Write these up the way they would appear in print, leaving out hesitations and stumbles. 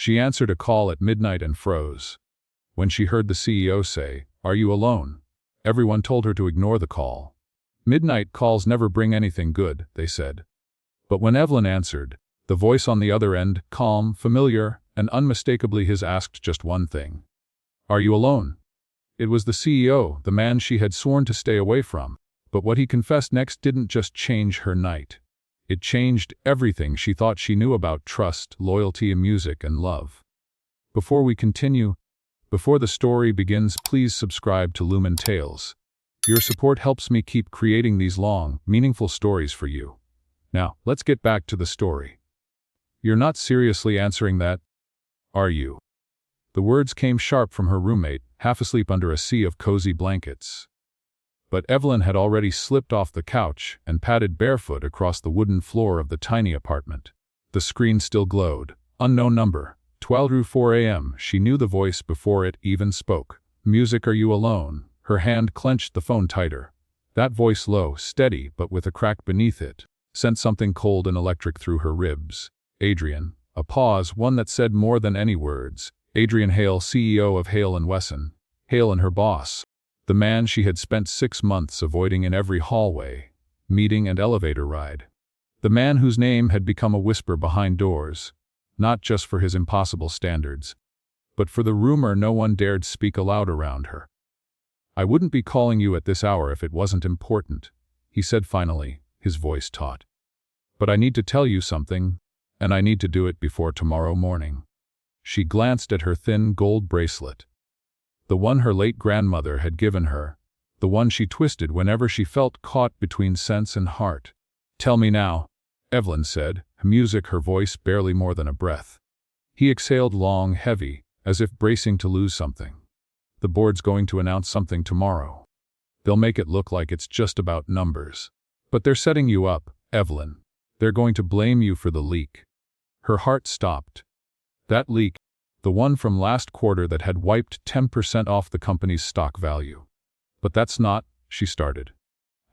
She answered a call at midnight and froze. When she heard the CEO say, "Are you alone?" everyone told her to ignore the call. Midnight calls never bring anything good, they said. But when Evelyn answered, the voice on the other end, calm, familiar, and unmistakably his, asked just one thing. "Are you alone?" It was the CEO, the man she had sworn to stay away from. But what he confessed next didn't just change her night. It changed everything she thought she knew about trust, loyalty, music, and love. Before we continue, before the story begins, please subscribe to Lumen Tales. Your support helps me keep creating these long, meaningful stories for you. Now, let's get back to the story. You're not seriously answering that, are you? The words came sharp from her roommate, half asleep under a sea of cozy blankets. But Evelyn had already slipped off the couch and padded barefoot across the wooden floor of the tiny apartment. The screen still glowed. Unknown number. 12:04 a.m. She knew the voice before it even spoke. "Music, are you alone?" Her hand clenched the phone tighter. That voice, low, steady, but with a crack beneath it, sent something cold and electric through her ribs. Adrian. A pause, one that said more than any words. Adrian Hale, CEO of Hale & Wesson. Hale and her boss. The man she had spent 6 months avoiding in every hallway, meeting and elevator ride. The man whose name had become a whisper behind doors, not just for his impossible standards, but for the rumor no one dared speak aloud around her. "I wouldn't be calling you at this hour if it wasn't important," he said finally, his voice taut. "But I need to tell you something, and I need to do it before tomorrow morning." She glanced at her thin gold bracelet. The one her late grandmother had given her, the one she twisted whenever she felt caught between sense and heart. "Tell me now," Evelyn said, music, her voice barely more than a breath. He exhaled long, heavy, as if bracing to lose something. "The board's going to announce something tomorrow. They'll make it look like it's just about numbers. But they're setting you up, Evelyn. They're going to blame you for the leak." Her heart stopped. That leak, the one from last quarter that had wiped 10% off the company's stock value. "But that's not," she started.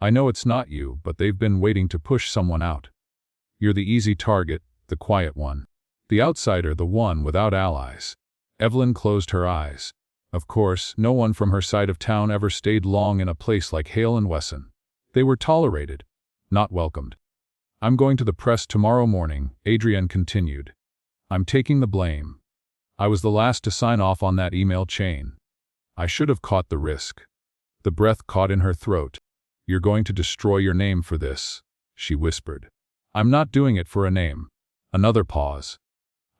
"I know it's not you, but they've been waiting to push someone out. You're the easy target, the quiet one. The outsider, the one without allies." Evelyn closed her eyes. Of course, no one from her side of town ever stayed long in a place like Hale & Wesson. They were tolerated, not welcomed. "I'm going to the press tomorrow morning," Adrian continued. "I'm taking the blame. I was the last to sign off on that email chain. I should have caught the risk." The breath caught in her throat. "You're going to destroy your name for this," she whispered. "I'm not doing it for a name." Another pause.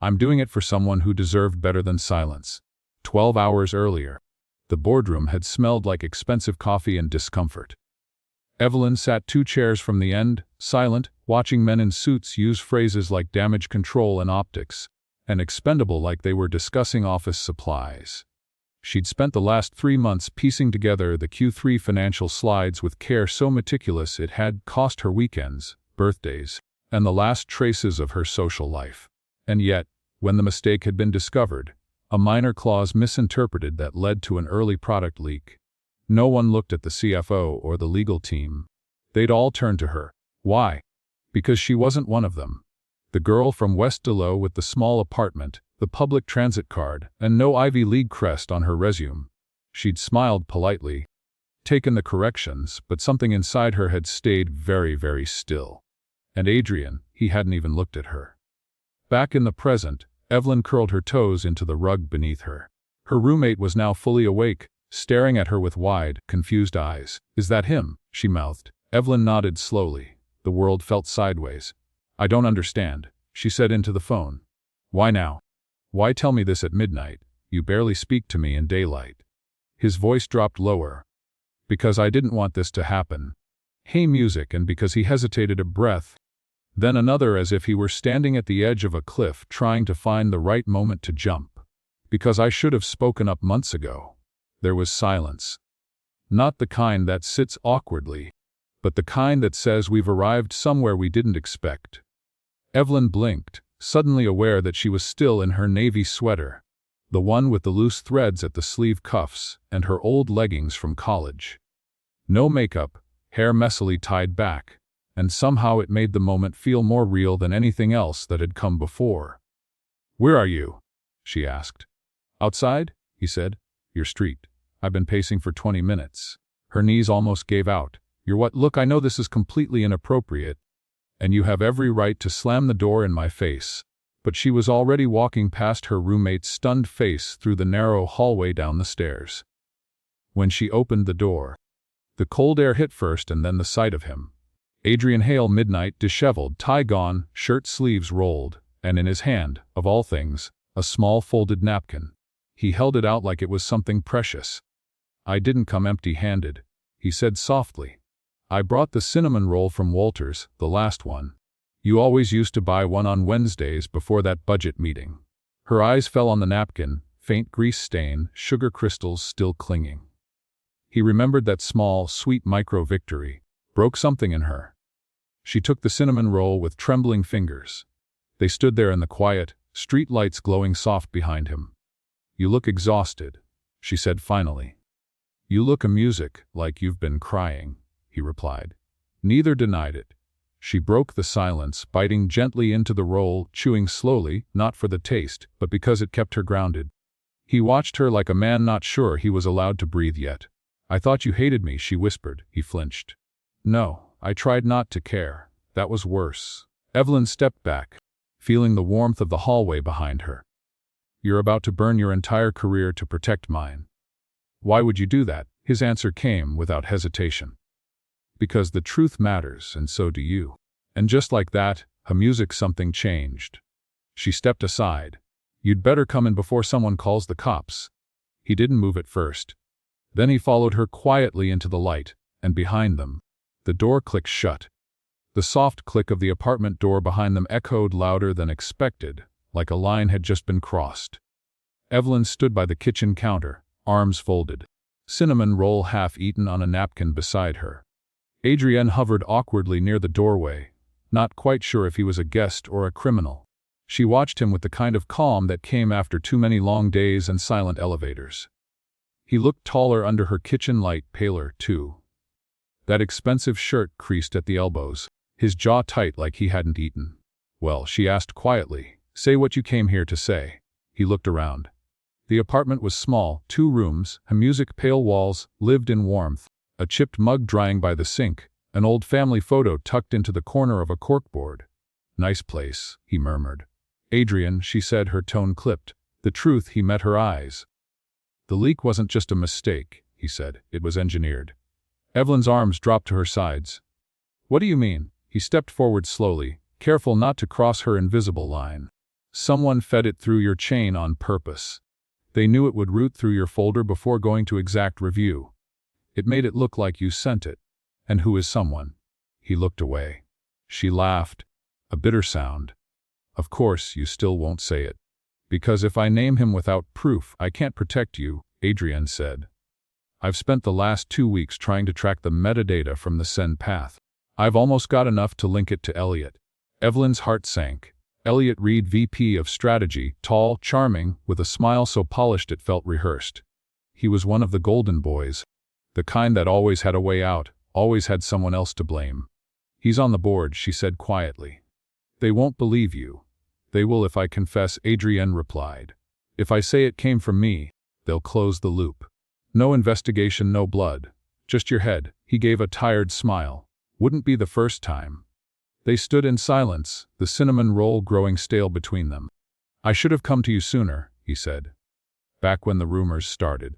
"I'm doing it for someone who deserved better than silence." 12 hours earlier, the boardroom had smelled like expensive coffee and discomfort. Evelyn sat 2 chairs from the end, silent, watching men in suits use phrases like damage control and optics, and expendable like they were discussing office supplies. She'd spent the last 3 months piecing together the Q3 financial slides with care so meticulous it had cost her weekends, birthdays, and the last traces of her social life. And yet, when the mistake had been discovered, a minor clause misinterpreted that led to an early product leak, no one looked at the CFO or the legal team. They'd all turned to her. Why? Because she wasn't one of them. The girl from West Delow with the small apartment, the public transit card, and no Ivy League crest on her resume. She'd smiled politely, taken the corrections, but something inside her had stayed very, very still. And Adrian, he hadn't even looked at her. Back in the present, Evelyn curled her toes into the rug beneath her. Her roommate was now fully awake, staring at her with wide, confused eyes. "Is that him?" she mouthed. Evelyn nodded slowly. The world felt sideways. "I don't understand," she said into the phone. "Why now? Why tell me this at midnight? You barely speak to me in daylight." His voice dropped lower. "Because I didn't want this to happen." Hey music, and because he hesitated a breath, then another, as if he were standing at the edge of a cliff trying to find the right moment to jump. "Because I should have spoken up months ago." There was silence. Not the kind that sits awkwardly, but the kind that says we've arrived somewhere we didn't expect. Evelyn blinked, suddenly aware that she was still in her navy sweater, the one with the loose threads at the sleeve cuffs, and her old leggings from college. No makeup, hair messily tied back, and somehow it made the moment feel more real than anything else that had come before. "Where are you?" she asked. Outside? He said. Your street. I've been pacing for 20 minutes. Her knees almost gave out. You're what? Look, I know this is completely inappropriate, and you have every right to slam the door in my face. But she was already walking past her roommate's stunned face through the narrow hallway down the stairs. When she opened the door, the cold air hit first and then the sight of him. Adrian Hale, midnight, disheveled, tie gone, shirt sleeves rolled, and in his hand, of all things, a small folded napkin. He held it out like it was something precious. I didn't come empty-handed, he said softly. I brought the cinnamon roll from Walter's, the last one. You always used to buy one on Wednesdays before that budget meeting. Her eyes fell on the napkin, faint grease stain, sugar crystals still clinging. He remembered that small, sweet micro-victory, broke something in her. She took the cinnamon roll with trembling fingers. They stood there in the quiet, street lights glowing soft behind him. You look exhausted, she said finally. You look amusic, like you've been crying, he replied. Neither denied it. She broke the silence, biting gently into the roll, chewing slowly, not for the taste, but because it kept her grounded. He watched her like a man not sure he was allowed to breathe yet. I thought you hated me, she whispered. He flinched. No, I tried not to care. That was worse. Evelyn stepped back, feeling the warmth of the hallway behind her. You're about to burn your entire career to protect mine. Why would you do that? His answer came without hesitation. Because the truth matters, and so do you. And just like that, her music something changed. She stepped aside. You'd better come in before someone calls the cops. He didn't move at first. Then he followed her quietly into the light, and behind them, the door clicked shut. The soft click of the apartment door behind them echoed louder than expected, like a line had just been crossed. Evelyn stood by the kitchen counter, arms folded, cinnamon roll half eaten on a napkin beside her. Adrian hovered awkwardly near the doorway, not quite sure if he was a guest or a criminal. She watched him with the kind of calm that came after too many long days and silent elevators. He looked taller under her kitchen light, paler, too. That expensive shirt creased at the elbows, his jaw tight like he hadn't eaten. Well, she asked quietly, say what you came here to say. He looked around. The apartment was small, 2 rooms, a music pale walls, lived in warmth, a chipped mug drying by the sink, an old family photo tucked into the corner of a corkboard. Nice place, he murmured. Adrian, she said, her tone clipped. The truth, he met her eyes. The leak wasn't just a mistake, he said, it was engineered. Evelyn's arms dropped to her sides. What do you mean? He stepped forward slowly, careful not to cross her invisible line. Someone fed it through your chain on purpose. They knew it would root through your folder before going to exact review. It made it look like you sent it. And who is someone? He looked away. She laughed, a bitter sound. Of course, you still won't say it. Because if I name him without proof, I can't protect you, Adrian said. I've spent the last 2 weeks trying to track the metadata from the send path. I've almost got enough to link it to Elliot. Evelyn's heart sank. Elliot Reed, VP of Strategy, tall, charming, with a smile so polished it felt rehearsed. He was one of the golden boys. The kind that always had a way out, always had someone else to blame. He's on the board, she said quietly. They won't believe you. They will if I confess, Adrienne replied. If I say it came from me, they'll close the loop. No investigation, no blood. Just your head. He gave a tired smile. Wouldn't be the first time. They stood in silence, the cinnamon roll growing stale between them. I should have come to you sooner, he said. Back when the rumors started.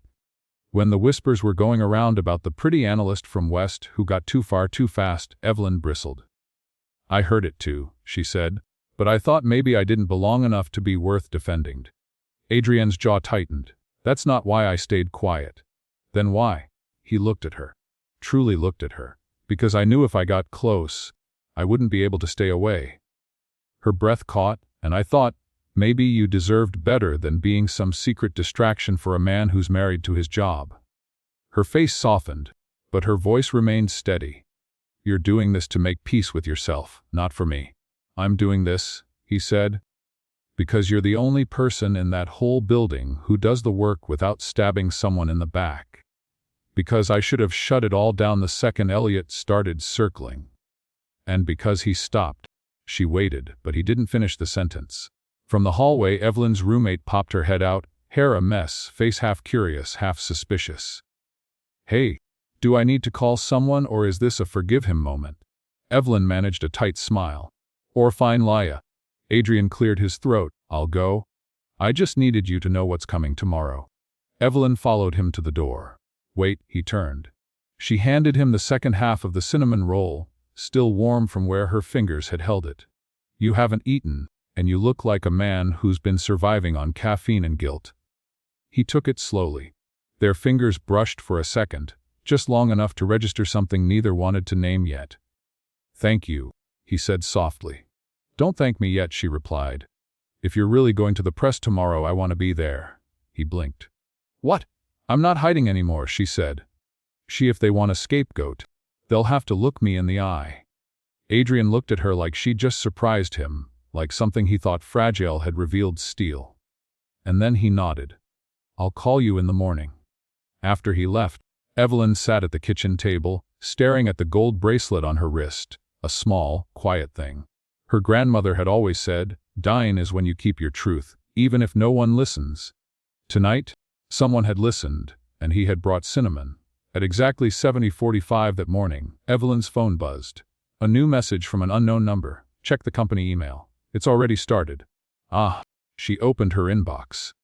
When the whispers were going around about the pretty analyst from West who got too far too fast, Evelyn bristled. I heard it too, she said, but I thought maybe I didn't belong enough to be worth defending. Adrienne's jaw tightened. That's not why I stayed quiet. Then why? He looked at her. Truly looked at her. Because I knew if I got close, I wouldn't be able to stay away. Her breath caught, and I thought, maybe you deserved better than being some secret distraction for a man who's married to his job. Her face softened, but her voice remained steady. You're doing this to make peace with yourself, not for me. I'm doing this, he said, because you're the only person in that whole building who does the work without stabbing someone in the back. Because I should have shut it all down the second Elliot started circling. And because he stopped. She waited, but he didn't finish the sentence. From the hallway, Evelyn's roommate popped her head out, hair a mess, face half curious, half suspicious. "Hey, do I need to call someone or is this a forgive him moment?" Evelyn managed a tight smile. "Or fine Laya." Adrian cleared his throat. "I'll go. I just needed you to know what's coming tomorrow." Evelyn followed him to the door. "Wait," he turned. She handed him the second half of the cinnamon roll, still warm from where her fingers had held it. "You haven't eaten, and you look like a man who's been surviving on caffeine and guilt." He took it slowly. Their fingers brushed for a second, just long enough to register something neither wanted to name yet. "Thank you," he said softly. "Don't thank me yet," she replied. "If you're really going to the press tomorrow, I want to be there." He blinked. "What? I'm not hiding anymore," she said. If they want a scapegoat, they'll have to look me in the eye." Adrian looked at her like she'd just surprised him, like something he thought fragile had revealed steel. And then he nodded. "I'll call you in the morning." After he left, Evelyn sat at the kitchen table, staring at the gold bracelet on her wrist, a small, quiet thing. Her grandmother had always said, "Dying is when you keep your truth, even if no one listens." Tonight, someone had listened, and he had brought cinnamon. At exactly 7:45 that morning, Evelyn's phone buzzed. A new message from an unknown number. "Check the company email. It's already started." Ah, she opened her inbox.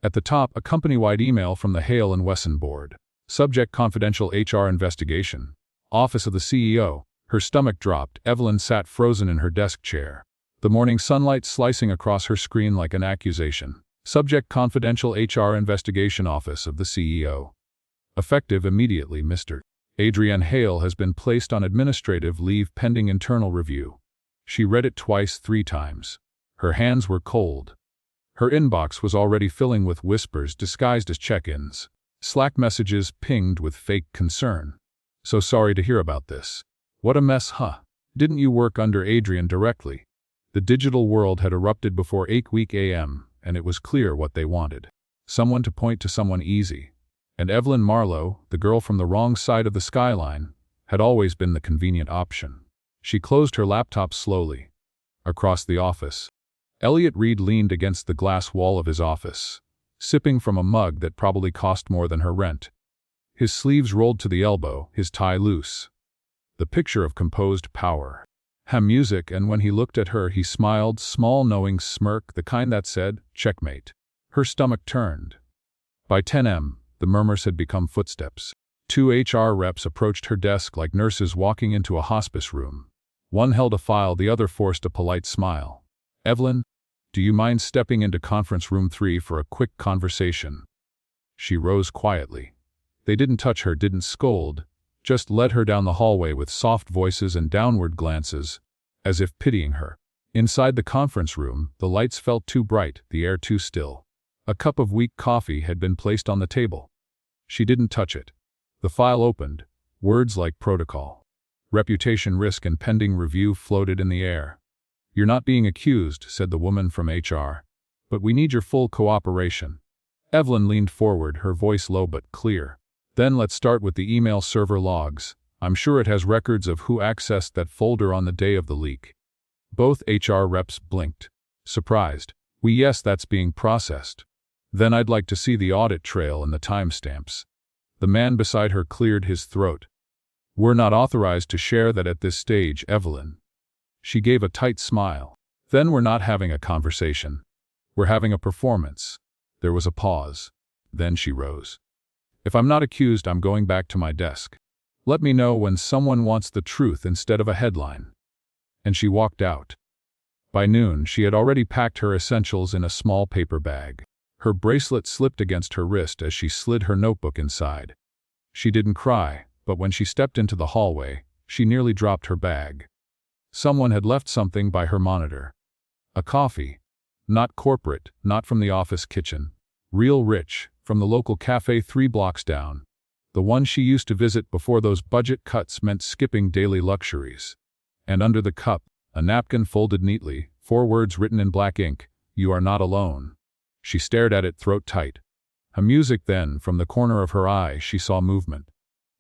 At the top, a company-wide email from the Hale and Wesson board. Subject: confidential HR investigation. Office of the CEO. Her stomach dropped. Evelyn sat frozen in her desk chair. The morning sunlight slicing across her screen like an accusation. Subject: confidential HR investigation, Office of the CEO. Effective immediately, Mr. Adrian Hale has been placed on administrative leave pending internal review. She read it twice, 3 times. Her hands were cold. Her inbox was already filling with whispers disguised as check-ins. Slack messages pinged with fake concern. "So sorry to hear about this. What a mess, huh? Didn't you work under Adrian directly?" The digital world had erupted before 8 a.m., and it was clear what they wanted. Someone to point to someone easy. And Evelyn Marlowe, the girl from the wrong side of the skyline, had always been the convenient option. She closed her laptop slowly. Across the office, Elliot Reed leaned against the glass wall of his office, sipping from a mug that probably cost more than her rent. His sleeves rolled to the elbow, his tie loose. The picture of composed power. Music, and when he looked at her he smiled, small knowing smirk, the kind that said, "Checkmate." Her stomach turned. By 10 a.m., the murmurs had become footsteps. 2 HR reps approached her desk like nurses walking into a hospice room. One held a file, the other forced a polite smile. "Evelyn, do you mind stepping into conference room 3 for a quick conversation?" She rose quietly. They didn't touch her, didn't scold, just led her down the hallway with soft voices and downward glances, as if pitying her. Inside the conference room, the lights felt too bright, the air too still. A cup of weak coffee had been placed on the table. She didn't touch it. The file opened. Words like protocol, reputation risk, and pending review floated in the air. "You're not being accused," said the woman from HR. "But we need your full cooperation." Evelyn leaned forward, her voice low but clear. "Then let's start with the email server logs. I'm sure it has records of who accessed that folder on the day of the leak." Both HR reps blinked. Surprised. Yes, that's being processed." "Then I'd like to see the audit trail and the timestamps." The man beside her cleared his throat. "We're not authorized to share that at this stage, Evelyn." She gave a tight smile. "Then we're not having a conversation. We're having a performance." There was a pause. Then she rose. "If I'm not accused, I'm going back to my desk. Let me know when someone wants the truth instead of a headline." And she walked out. By noon, she had already packed her essentials in a small paper bag. Her bracelet slipped against her wrist as she slid her notebook inside. She didn't cry, but when she stepped into the hallway, she nearly dropped her bag. Someone had left something by her monitor. A coffee. Not corporate, not from the office kitchen. Real rich, from the local cafe 3 blocks down. The one she used to visit before those budget cuts meant skipping daily luxuries. And under the cup, a napkin folded neatly, 4 words written in black ink, "You are not alone." She stared at it, throat tight. Music, then, from the corner of her eye, she saw movement.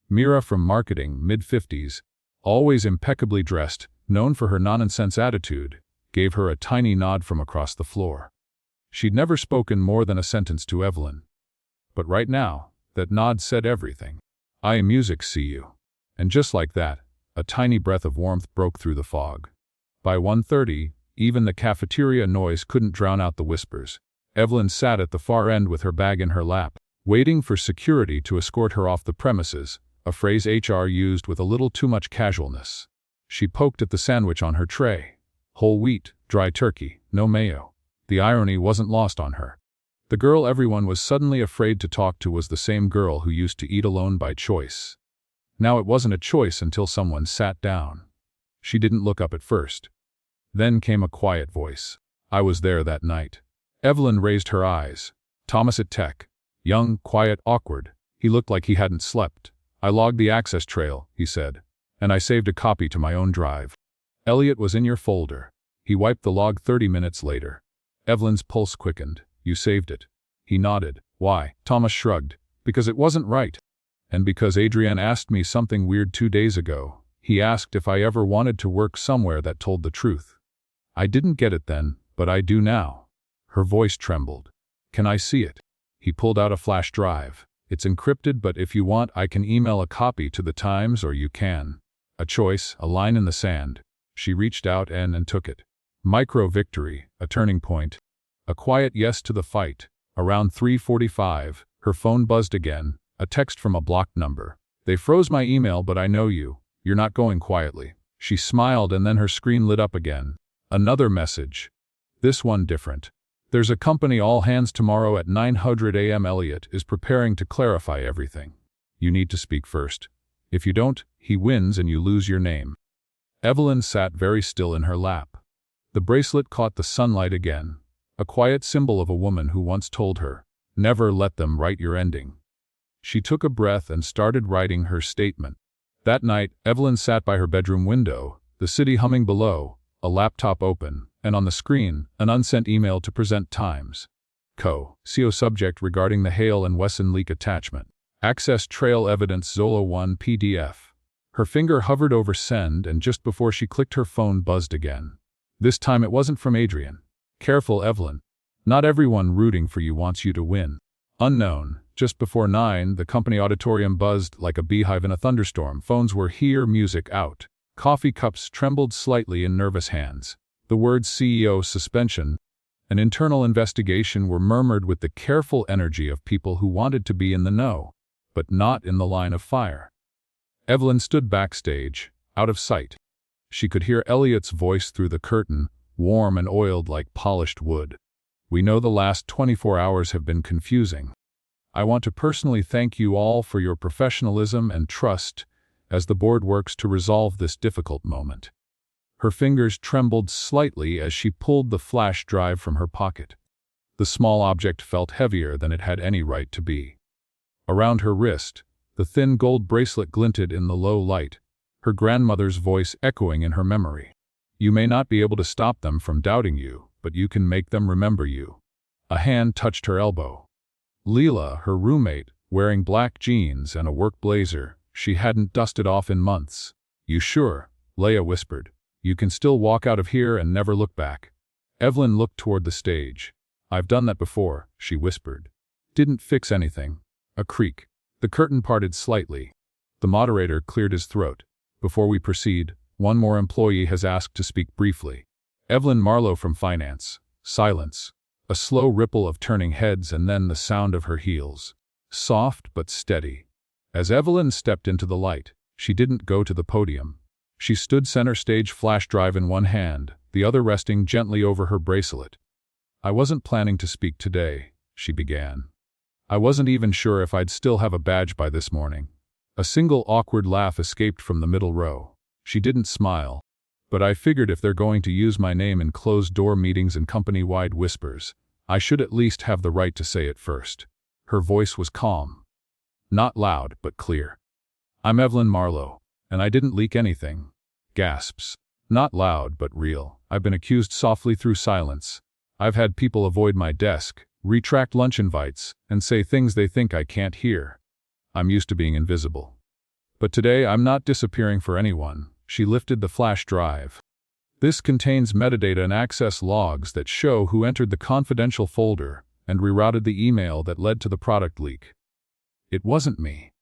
Mira from marketing, mid-50s, always impeccably dressed, known for her nonsense attitude, gave her a tiny nod from across the floor. She'd never spoken more than a sentence to Evelyn. But right now, that nod said everything. "I am music, see you." And just like that, a tiny breath of warmth broke through the fog. By 1:30, even the cafeteria noise couldn't drown out the whispers. Evelyn sat at the far end with her bag in her lap, waiting for security to escort her off the premises, a phrase HR used with a little too much casualness. She poked at the sandwich on her tray. Whole wheat, dry turkey, no mayo. The irony wasn't lost on her. The girl everyone was suddenly afraid to talk to was the same girl who used to eat alone by choice. Now it wasn't a choice until someone sat down. She didn't look up at first. Then came a quiet voice. "I was there that night." Evelyn raised her eyes. "Thomas at Tech. Young, quiet, awkward. He looked like he hadn't slept. I logged the access trail," he said. "And I saved a copy to my own drive. Elliot was in your folder." He wiped the log 30 minutes later. Evelyn's pulse quickened. "You saved it." He nodded. "Why?" Thomas shrugged. "Because it wasn't right. And because Adrienne asked me something weird 2 days ago. He asked if I ever wanted to work somewhere that told the truth. I didn't get it then, but I do now." Her voice trembled. "Can I see it?" He pulled out a flash drive. "It's encrypted, but if you want I can email a copy to the Times or you can." A choice, a line in the sand. She reached out and took it. Micro-victory, a turning point. A quiet yes to the fight. Around 3:45, her phone buzzed again, a text from a blocked number. "They froze my email, but I know you. You're not going quietly." She smiled and then her screen lit up again. Another message. This one different. "There's a company all hands tomorrow at 9:00 a.m. Elliot is preparing to clarify everything. You need to speak first. If you don't, he wins and you lose your name." Evelyn sat very still in her lap. The bracelet caught the sunlight again, a quiet symbol of a woman who once told her, "Never let them write your ending." She took a breath and started writing her statement. That night, Evelyn sat by her bedroom window, the city humming below, a laptop open, and on the screen, an unsent email to Present Times. CO subject regarding the Hale and Wesson leak attachment. Access trail evidence Zola 1 PDF. Her finger hovered over send and just before she clicked her phone buzzed again. This time it wasn't from Adrienne. "Careful, Evelyn. Not everyone rooting for you wants you to win." Unknown. Just before 9, the company auditorium buzzed like a beehive in a thunderstorm. Phones were here, music out. Coffee cups trembled slightly in nervous hands. The words CEO suspension, an internal investigation were murmured with the careful energy of people who wanted to be in the know, but not in the line of fire. Evelyn stood backstage, out of sight. She could hear Elliot's voice through the curtain, warm and oiled like polished wood. "We know the last 24 hours have been confusing. I want to personally thank you all for your professionalism and trust as the board works to resolve this difficult moment." Her fingers trembled slightly as she pulled the flash drive from her pocket. The small object felt heavier than it had any right to be. Around her wrist, the thin gold bracelet glinted in the low light, her grandmother's voice echoing in her memory. "You may not be able to stop them from doubting you, but you can make them remember you." A hand touched her elbow. Leela, her roommate, wearing black jeans and a work blazer she hadn't dusted off in months. "You sure?" Leia whispered. "You can still walk out of here and never look back." Evelyn looked toward the stage. "I've done that before," she whispered. "Didn't fix anything." A creak. The curtain parted slightly. The moderator cleared his throat. "Before we proceed, one more employee has asked to speak briefly." Evelyn Marlowe from Finance. Silence. A slow ripple of turning heads and then the sound of her heels. Soft but steady. As Evelyn stepped into the light, she didn't go to the podium. She stood center stage, flash drive in one hand, the other resting gently over her bracelet. "I wasn't planning to speak today," she began. "I wasn't even sure if I'd still have a badge by this morning." A single awkward laugh escaped from the middle row. She didn't smile. "But I figured if they're going to use my name in closed-door meetings and company-wide whispers, I should at least have the right to say it first." Her voice was calm. Not loud, but clear. "I'm Evelyn Marlowe, and I didn't leak anything." Gasps. Not loud, but real. "I've been accused softly through silence. I've had people avoid my desk, retract lunch invites, and say things they think I can't hear. I'm used to being invisible. But today I'm not disappearing for anyone." She lifted the flash drive. This contains metadata and access logs that show who entered the confidential folder and rerouted the email that led to the product leak. It wasn't me.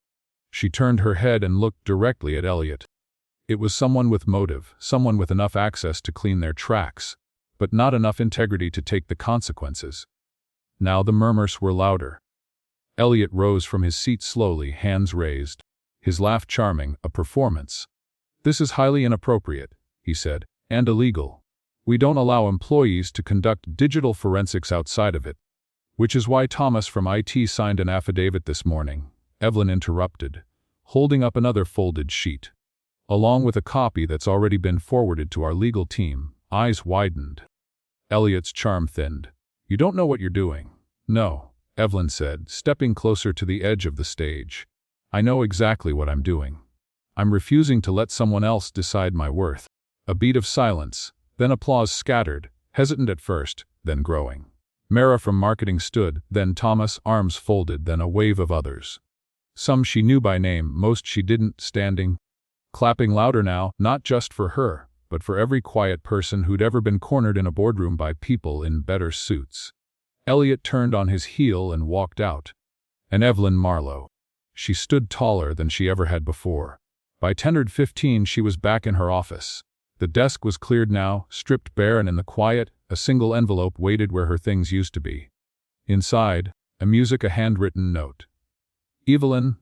She turned her head and looked directly at Elliot. It was someone with motive, someone with enough access to clean their tracks, but not enough integrity to take the consequences. Now the murmurs were louder. Elliot rose from his seat slowly, hands raised, his laugh charming, a performance. "This is highly inappropriate," he said, "and illegal. We don't allow employees to conduct digital forensics outside of it." "Which is why Thomas from IT signed an affidavit this morning," Evelyn interrupted, holding up another folded sheet. "Along with a copy that's already been forwarded to our legal team." Eyes widened. Elliot's charm thinned. "You don't know what you're doing." "No," Evelyn said, stepping closer to the edge of the stage. "I know exactly what I'm doing. I'm refusing to let someone else decide my worth." A beat of silence, then applause scattered, hesitant at first, then growing. Mara from marketing stood, then Thomas, arms folded, then a wave of others. Some she knew by name, most she didn't, standing, clapping louder now, not just for her, but for every quiet person who'd ever been cornered in a boardroom by people in better suits. Elliot turned on his heel and walked out. And Evelyn Marlowe. She stood taller than she ever had before. By 10:15 she was back in her office. The desk was cleared now, stripped bare, and in the quiet, a single envelope waited where her things used to be. Inside, a handwritten note. "Evelyn,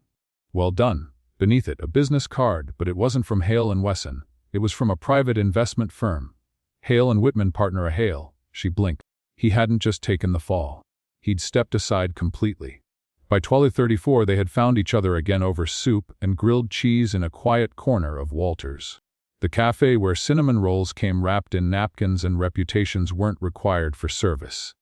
well done." Beneath it, a business card, but it wasn't from Hale & Wesson. It was from a private investment firm. Hale & Whitman partner Hale. She blinked. He hadn't just taken the fall. He'd stepped aside completely. By 12:34 they had found each other again over soup and grilled cheese in a quiet corner of Walter's. The cafe where cinnamon rolls came wrapped in napkins and reputations weren't required for service.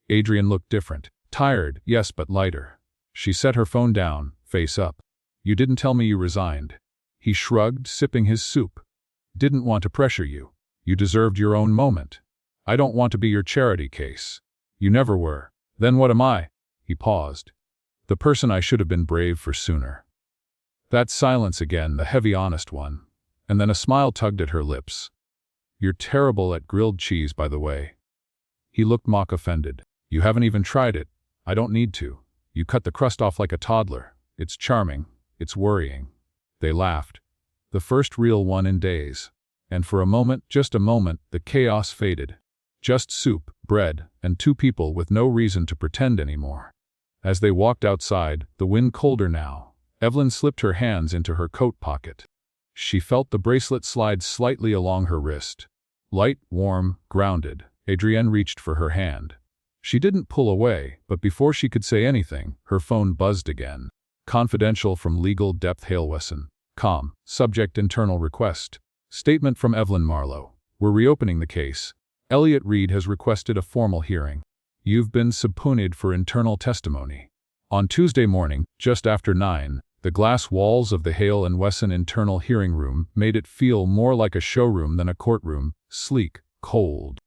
Adrian looked different. Tired, yes, but lighter. She set her phone down, face up. "You didn't tell me you resigned." He shrugged, sipping his soup. "Didn't want to pressure you. You deserved your own moment. I don't want to be your charity case. You never were. Then what am I?" He paused. "The person I should have been brave for sooner." That silence again, the heavy honest one. And then a smile tugged at her lips. "You're terrible at grilled cheese, by the way." He looked mock offended. "You haven't even tried it." "I don't need to. You cut the crust off like a toddler. It's charming. It's worrying." They laughed. The first real one in days. And for a moment, just a moment, the chaos faded. Just soup, bread, and two people with no reason to pretend anymore. As they walked outside, the wind colder now, Evelyn slipped her hands into her coat pocket. She felt the bracelet slide slightly along her wrist. Light, warm, grounded. Adrienne reached for her hand. She didn't pull away, but before she could say anything, her phone buzzed again. Confidential from Legal Depth Hale Wesson. Com. Subject internal request. Statement from Evelyn Marlowe. "We're reopening the case. Elliot Reed has requested a formal hearing. You've been subpoenaed for internal testimony." On Tuesday morning, just after 9, the glass walls of the Hale & Wesson internal hearing room made it feel more like a showroom than a courtroom, sleek, cold.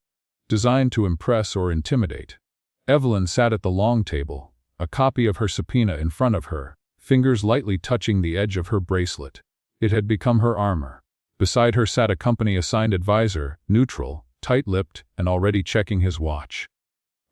Designed to impress or intimidate. Evelyn sat at the long table, a copy of her subpoena in front of her, fingers lightly touching the edge of her bracelet. It had become her armor. Beside her sat a company-assigned advisor, neutral, tight-lipped, and already checking his watch.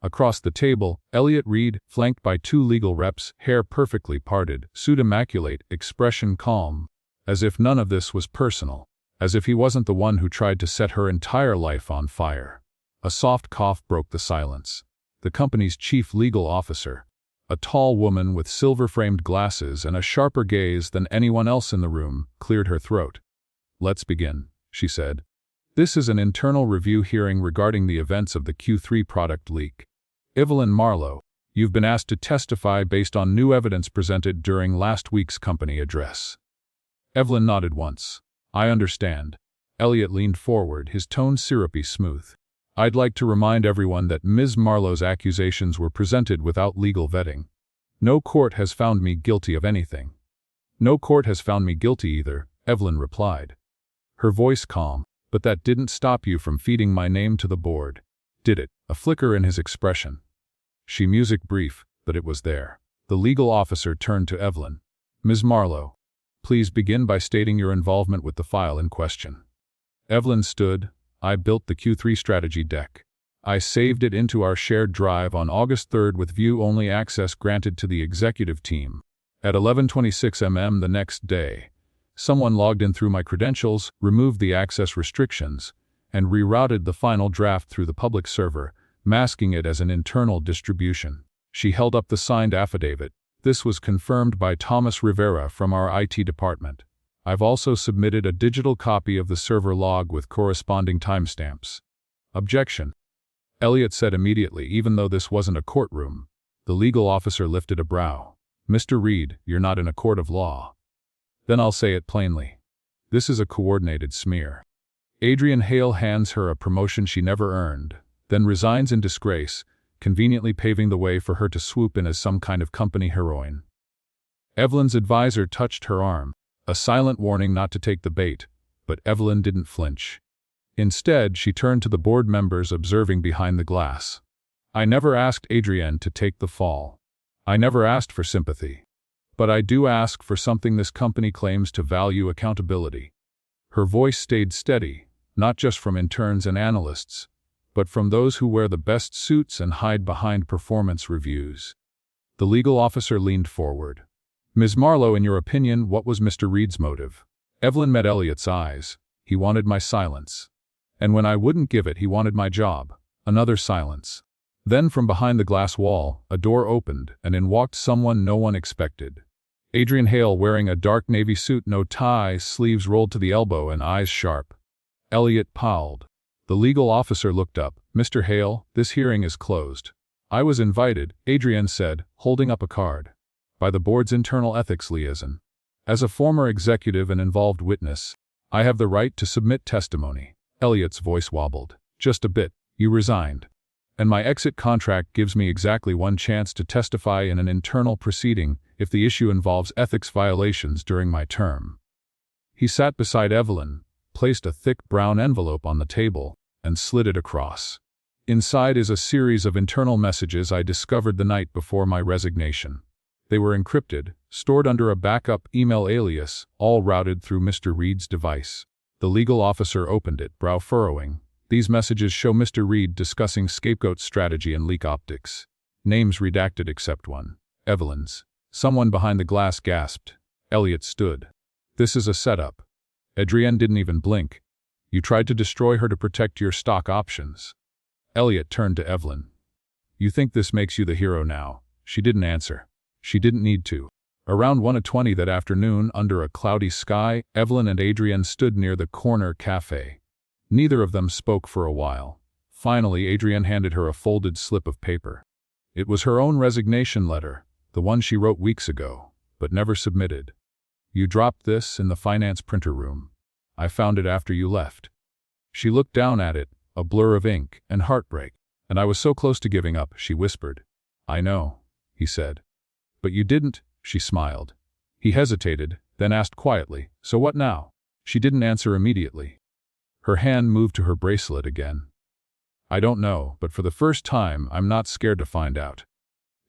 Across the table, Elliot Reed, flanked by two legal reps, hair perfectly parted, suit immaculate, expression calm. As if none of this was personal. As if he wasn't the one who tried to set her entire life on fire. A soft cough broke the silence. The company's chief legal officer, a tall woman with silver-framed glasses and a sharper gaze than anyone else in the room, cleared her throat. "Let's begin," she said. "This is an internal review hearing regarding the events of the Q3 product leak. Evelyn Marlowe, you've been asked to testify based on new evidence presented during last week's company address." Evelyn nodded once. "I understand." Elliot leaned forward, his tone syrupy smooth. "I'd like to remind everyone that Ms. Marlowe's accusations were presented without legal vetting. No court has found me guilty of anything." "No court has found me guilty either," Evelyn replied. Her voice calm. "But that didn't stop you from feeding my name to the board, did it?" A flicker in his expression. She mused brief, but it was there. The legal officer turned to Evelyn. "Ms. Marlowe, please begin by stating your involvement with the file in question." Evelyn stood, I built the Q3 strategy deck. I saved it into our shared drive on August 3rd with view-only access granted to the executive team. At 11:26 m.m. the next day, someone logged in through my credentials, removed the access restrictions, and rerouted the final draft through the public server, masking it as an internal distribution. She held up the signed affidavit. This was confirmed by Thomas Rivera from our IT department. I've also submitted a digital copy of the server log with corresponding timestamps. Objection. Elliot said immediately, even though this wasn't a courtroom. The legal officer lifted a brow. Mr. Reed, you're not in a court of law. Then I'll say it plainly. This is a coordinated smear. Adrienne Hale hands her a promotion she never earned, then resigns in disgrace, conveniently paving the way for her to swoop in as some kind of company heroine. Evelyn's advisor touched her arm, a silent warning not to take the bait, but Evelyn didn't flinch. Instead, she turned to the board members observing behind the glass. I never asked Adrienne to take the fall. I never asked for sympathy. But I do ask for something this company claims to value: accountability. Her voice stayed steady, not just from interns and analysts, but from those who wear the best suits and hide behind performance reviews. The legal officer leaned forward. Ms. Marlowe, in your opinion, what was Mr. Reed's motive? Evelyn met Elliot's eyes. He wanted my silence. And when I wouldn't give it, he wanted my job. Another silence. Then from behind the glass wall, a door opened, and in walked someone no one expected. Adrienne Hale, wearing a dark navy suit, no tie, sleeves rolled to the elbow and eyes sharp. Elliot powled. The legal officer looked up. Mr. Hale, this hearing is closed. I was invited, Adrienne said, holding up a card. By the board's internal ethics liaison. As a former executive and involved witness, I have the right to submit testimony. Elliot's voice wobbled. Just a bit. You resigned. And my exit contract gives me exactly one chance to testify in an internal proceeding if the issue involves ethics violations during my term. He sat beside Evelyn, placed a thick brown envelope on the table, and slid it across. Inside is a series of internal messages I discovered the night before my resignation. They were encrypted, stored under a backup email alias, all routed through Mr. Reed's device. The legal officer opened it, brow furrowing. These messages show Mr. Reed discussing scapegoat strategy and leak optics. Names redacted except one. Evelyn's. Someone behind the glass gasped. Elliot stood. This is a setup. Adrienne didn't even blink. You tried to destroy her to protect your stock options. Elliot turned to Evelyn. You think this makes you the hero now? She didn't answer. She didn't need to. Around 1:20 that afternoon, under a cloudy sky, Evelyn and Adrienne stood near the corner cafe. Neither of them spoke for a while. Finally, Adrienne handed her a folded slip of paper. It was her own resignation letter, the one she wrote weeks ago, but never submitted. You dropped this in the finance printer room. I found it after you left. She looked down at it, a blur of ink and heartbreak. And I was so close to giving up, she whispered. I know, he said. But you didn't, she smiled. He hesitated, then asked quietly, so what now? She didn't answer immediately. Her hand moved to her bracelet again. I don't know, but for the first time, I'm not scared to find out.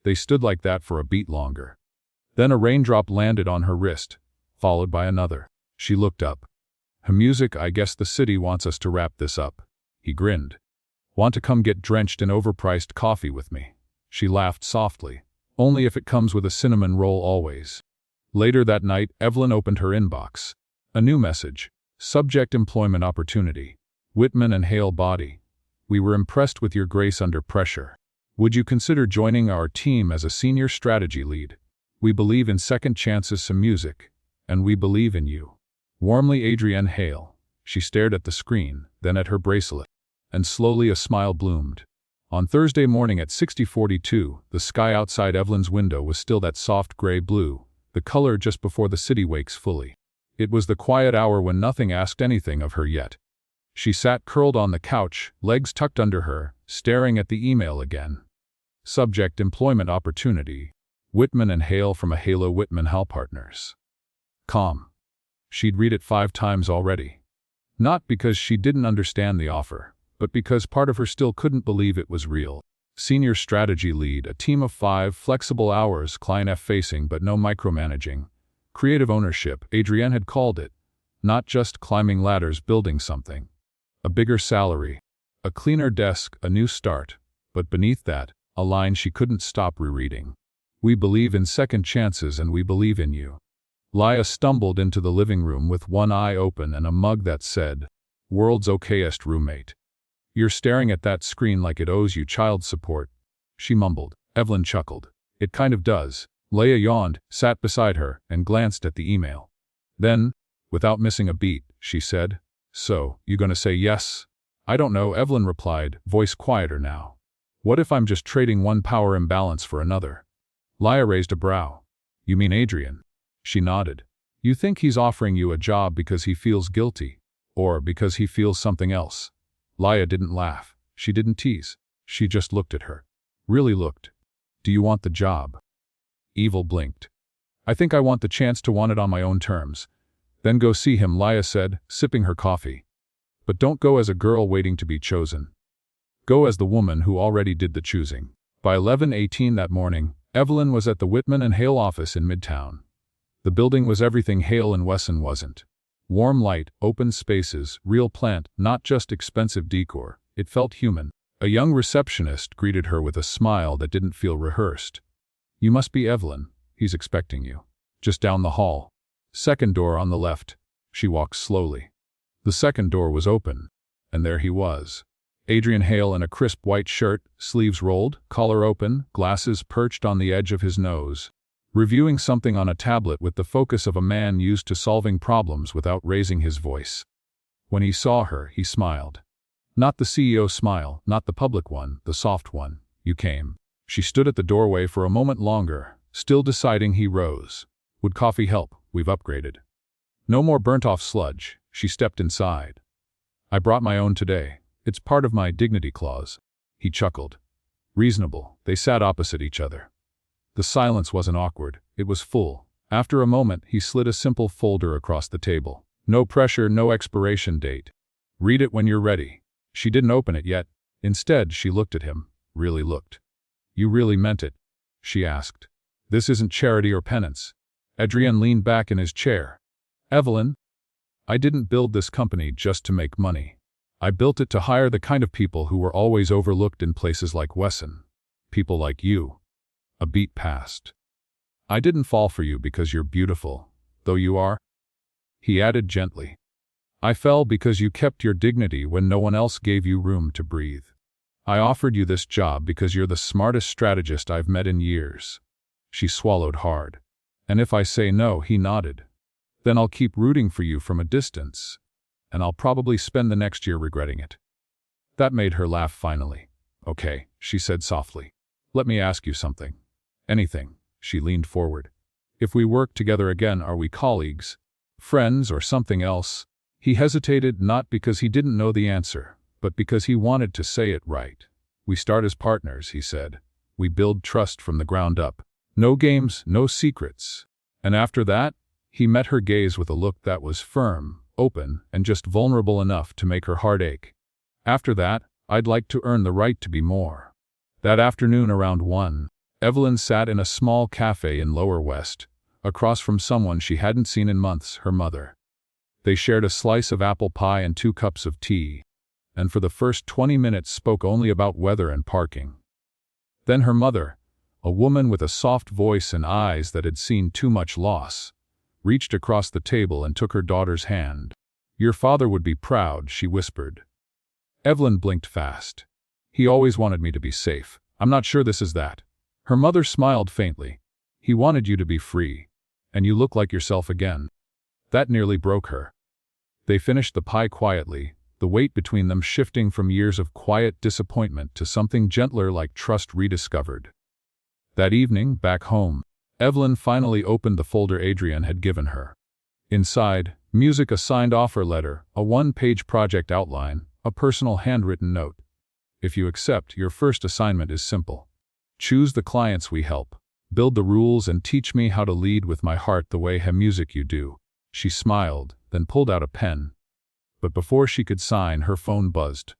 They stood like that for a beat longer. Then a raindrop landed on her wrist, followed by another. She looked up. Music, I guess the city wants us to wrap this up. He grinned. Want to come get drenched in overpriced coffee with me? She laughed softly. Only if it comes with a cinnamon roll always. Later that night, Evelyn opened her inbox. A new message. Subject: employment opportunity. Whitman and Hale body. We were impressed with your grace under pressure. Would you consider joining our team as a senior strategy lead? We believe in second chances, some music. And we believe in you. Warmly, Adrienne Hale. She stared at the screen, then at her bracelet. And slowly a smile bloomed. On Thursday morning at 60:42, the sky outside Evelyn's window was still that soft gray blue, the color just before the city wakes fully. It was the quiet hour when nothing asked anything of her yet. She sat curled on the couch, legs tucked under her, staring at the email again. Subject: employment opportunity. Whitman and Hale from a Halo Whitman Hal Partners. Calm. She'd read it 5 times already. Not because she didn't understand the offer, but because part of her still couldn't believe it was real. Senior strategy lead, a team of 5, flexible hours, client-facing but no micromanaging. Creative ownership, Adrienne had called it. Not just climbing ladders, building something. A bigger salary, a cleaner desk, a new start. But beneath that, a line she couldn't stop rereading. We believe in second chances and we believe in you. Laya stumbled into the living room with one eye open and a mug that said, "World's okayest roommate." "You're staring at that screen like it owes you child support," she mumbled. Evelyn chuckled. "It kind of does." Laya yawned, sat beside her, and glanced at the email. Then, without missing a beat, she said, "So, you gonna say yes?" "I don't know," Evelyn replied, voice quieter now. "What if I'm just trading one power imbalance for another?" Laya raised a brow. "You mean Adrian?" She nodded. "You think he's offering you a job because he feels guilty? Or because he feels something else?" Laya didn't laugh. She didn't tease. She just looked at her. Really looked. "Do you want the job?" Evil blinked. "I think I want the chance to want it on my own terms." "Then go see him," Laya said, sipping her coffee. "But don't go as a girl waiting to be chosen. Go as the woman who already did the choosing." By 11:18 that morning, Evelyn was at the Whitman and Hale office in Midtown. The building was everything Hale and Wesson wasn't. Warm light, open spaces, real plant, not just expensive decor. It felt human. A young receptionist greeted her with a smile that didn't feel rehearsed. "You must be Evelyn. He's expecting you. Just down the hall. Second door on the left." She walked slowly. The second door was open, and there he was. Adrian Hale in a crisp white shirt, sleeves rolled, collar open, glasses perched on the edge of his nose. Reviewing something on a tablet with the focus of a man used to solving problems without raising his voice. When he saw her, he smiled. Not the CEO smile, not the public one, the soft one. "You came." She stood at the doorway for a moment longer, still deciding. He rose. "Would coffee help? We've upgraded." "No more burnt-off sludge." She stepped inside. "I brought my own today. It's part of my dignity clause." He chuckled. Reasonable. They sat opposite each other. The silence wasn't awkward, it was full. After a moment, he slid a simple folder across the table. "No pressure, no expiration date. Read it when you're ready." She didn't open it yet. Instead, she looked at him. Really looked. "You really meant it?" she asked. "This isn't charity or penance." Adrian leaned back in his chair. "Evelyn, I didn't build this company just to make money. I built it to hire the kind of people who were always overlooked in places like Wesson. People like you." A beat passed. "I didn't fall for you because you're beautiful, though you are," he added gently. "I fell because you kept your dignity when no one else gave you room to breathe. I offered you this job because you're the smartest strategist I've met in years." She swallowed hard. "And if I say no," he nodded, "then I'll keep rooting for you from a distance. And I'll probably spend the next year regretting it." That made her laugh finally. "Okay," she said softly. "Let me ask you something." "Anything." She leaned forward. "If we work together again, are we colleagues? Friends or something else?" He hesitated, not because he didn't know the answer, but because he wanted to say it right. "We start as partners," he said. "We build trust from the ground up. No games, no secrets." And after that, he met her gaze with a look that was firm, open, and just vulnerable enough to make her heart ache. "After that, I'd like to earn the right to be more." That afternoon around 1, Evelyn sat in a small cafe in Lower West, across from someone she hadn't seen in months, her mother. They shared a slice of apple pie and 2 cups of tea, and for the first 20 minutes spoke only about weather and parking. Then her mother, a woman with a soft voice and eyes that had seen too much loss, reached across the table and took her daughter's hand. "Your father would be proud," she whispered. Evelyn blinked fast. "He always wanted me to be safe. I'm not sure this is that." Her mother smiled faintly. "He wanted you to be free. And you look like yourself again." That nearly broke her. They finished the pie quietly, the weight between them shifting from years of quiet disappointment to something gentler like trust rediscovered. That evening, back home, Evelyn finally opened the folder Adrian had given her. Inside, music, a signed offer letter, a 1-page project outline, a personal handwritten note. "If you accept, your first assignment is simple. Choose the clients we help, build the rules, and teach me how to lead with my heart the way music you do." She smiled, then pulled out a pen. But before she could sign, her phone buzzed.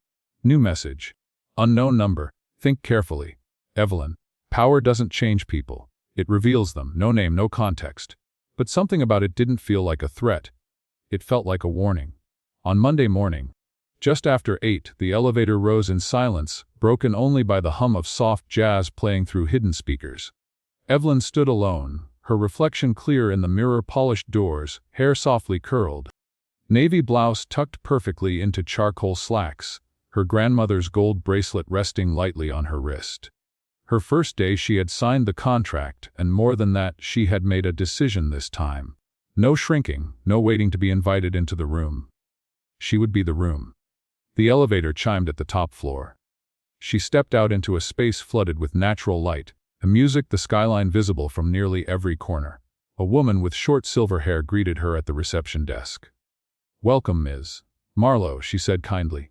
New message. Unknown number. Think carefully. Evelyn. Power doesn't change people. It reveals them. No name, no context. But something about it didn't feel like a threat. It felt like a warning. On Monday morning, Just after 8, the elevator rose in silence, broken only by the hum of soft jazz playing through hidden speakers. Evelyn stood alone, her reflection clear in the mirror-polished doors, hair softly curled. Navy blouse tucked perfectly into charcoal slacks, her grandmother's gold bracelet resting lightly on her wrist. Her first day she had signed the contract, and more than that, she had made a decision this time. No shrinking, no waiting to be invited into the room. She would be the room. The elevator chimed at the top floor. She stepped out into a space flooded with natural light, the music, the skyline visible from nearly every corner. A woman with short silver hair greeted her at the reception desk. "Welcome, Ms. Marlowe," she said kindly.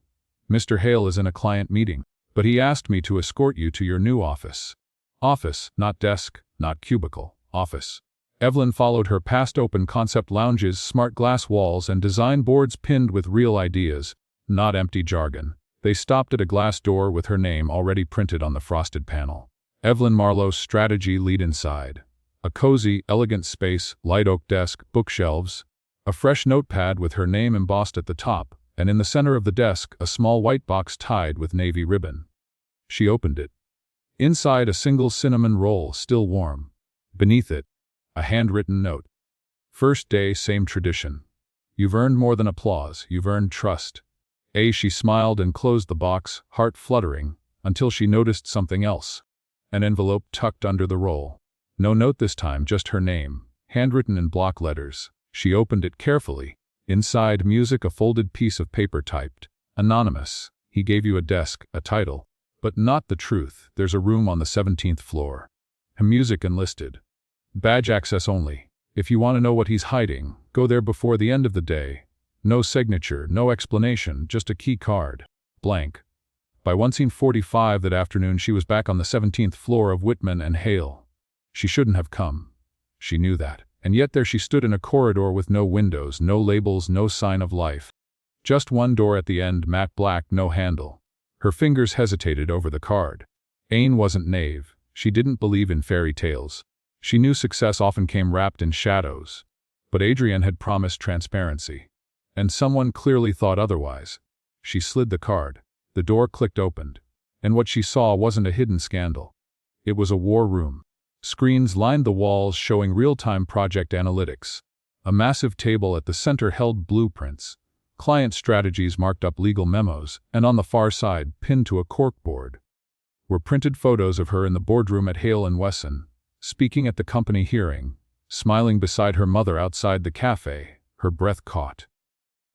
"Mr. Hale is in a client meeting, but he asked me to escort you to your new office." Office, not desk, not cubicle, office. Evelyn followed her past open concept lounges, smart glass walls, and design boards pinned with real ideas, not empty jargon. They stopped at a glass door with her name already printed on the frosted panel. Evelyn Marlowe's strategy lead inside. A cozy, elegant space, light oak desk, bookshelves, a fresh notepad with her name embossed at the top, and in the center of the desk, a small white box tied with navy ribbon. She opened it. Inside, a single cinnamon roll, still warm. Beneath it, a handwritten note. "First day, same tradition. You've earned more than applause, you've earned trust." She smiled and closed the box, heart fluttering, until she noticed something else. An envelope tucked under the roll. No note this time, just her name, handwritten in block letters. She opened it carefully. Inside, music, a folded piece of paper typed. "Anonymous. He gave you a desk, a title. But not the truth. There's a room on the 17th floor. Music enlisted. Badge access only. If you want to know what he's hiding, go there before the end of the day. No signature, no explanation, just a key card. Blank." By 1:45 that afternoon she was back on the 17th floor of Whitman and Hale. She shouldn't have come. She knew that. And yet there she stood in a corridor with no windows, no labels, no sign of life. Just one door at the end, matte black, no handle. Her fingers hesitated over the card. Aine wasn't naive. She didn't believe in fairy tales. She knew success often came wrapped in shadows. But Adrian had promised transparency. And someone clearly thought otherwise. She slid the card. The door clicked open. And what she saw wasn't a hidden scandal. It was a war room. Screens lined the walls showing real-time project analytics. A massive table at the center held blueprints. Client strategies marked up legal memos, and on the far side, pinned to a corkboard, were printed photos of her in the boardroom at Hale & Wesson, speaking at the company hearing, smiling beside her mother outside the cafe, her breath caught.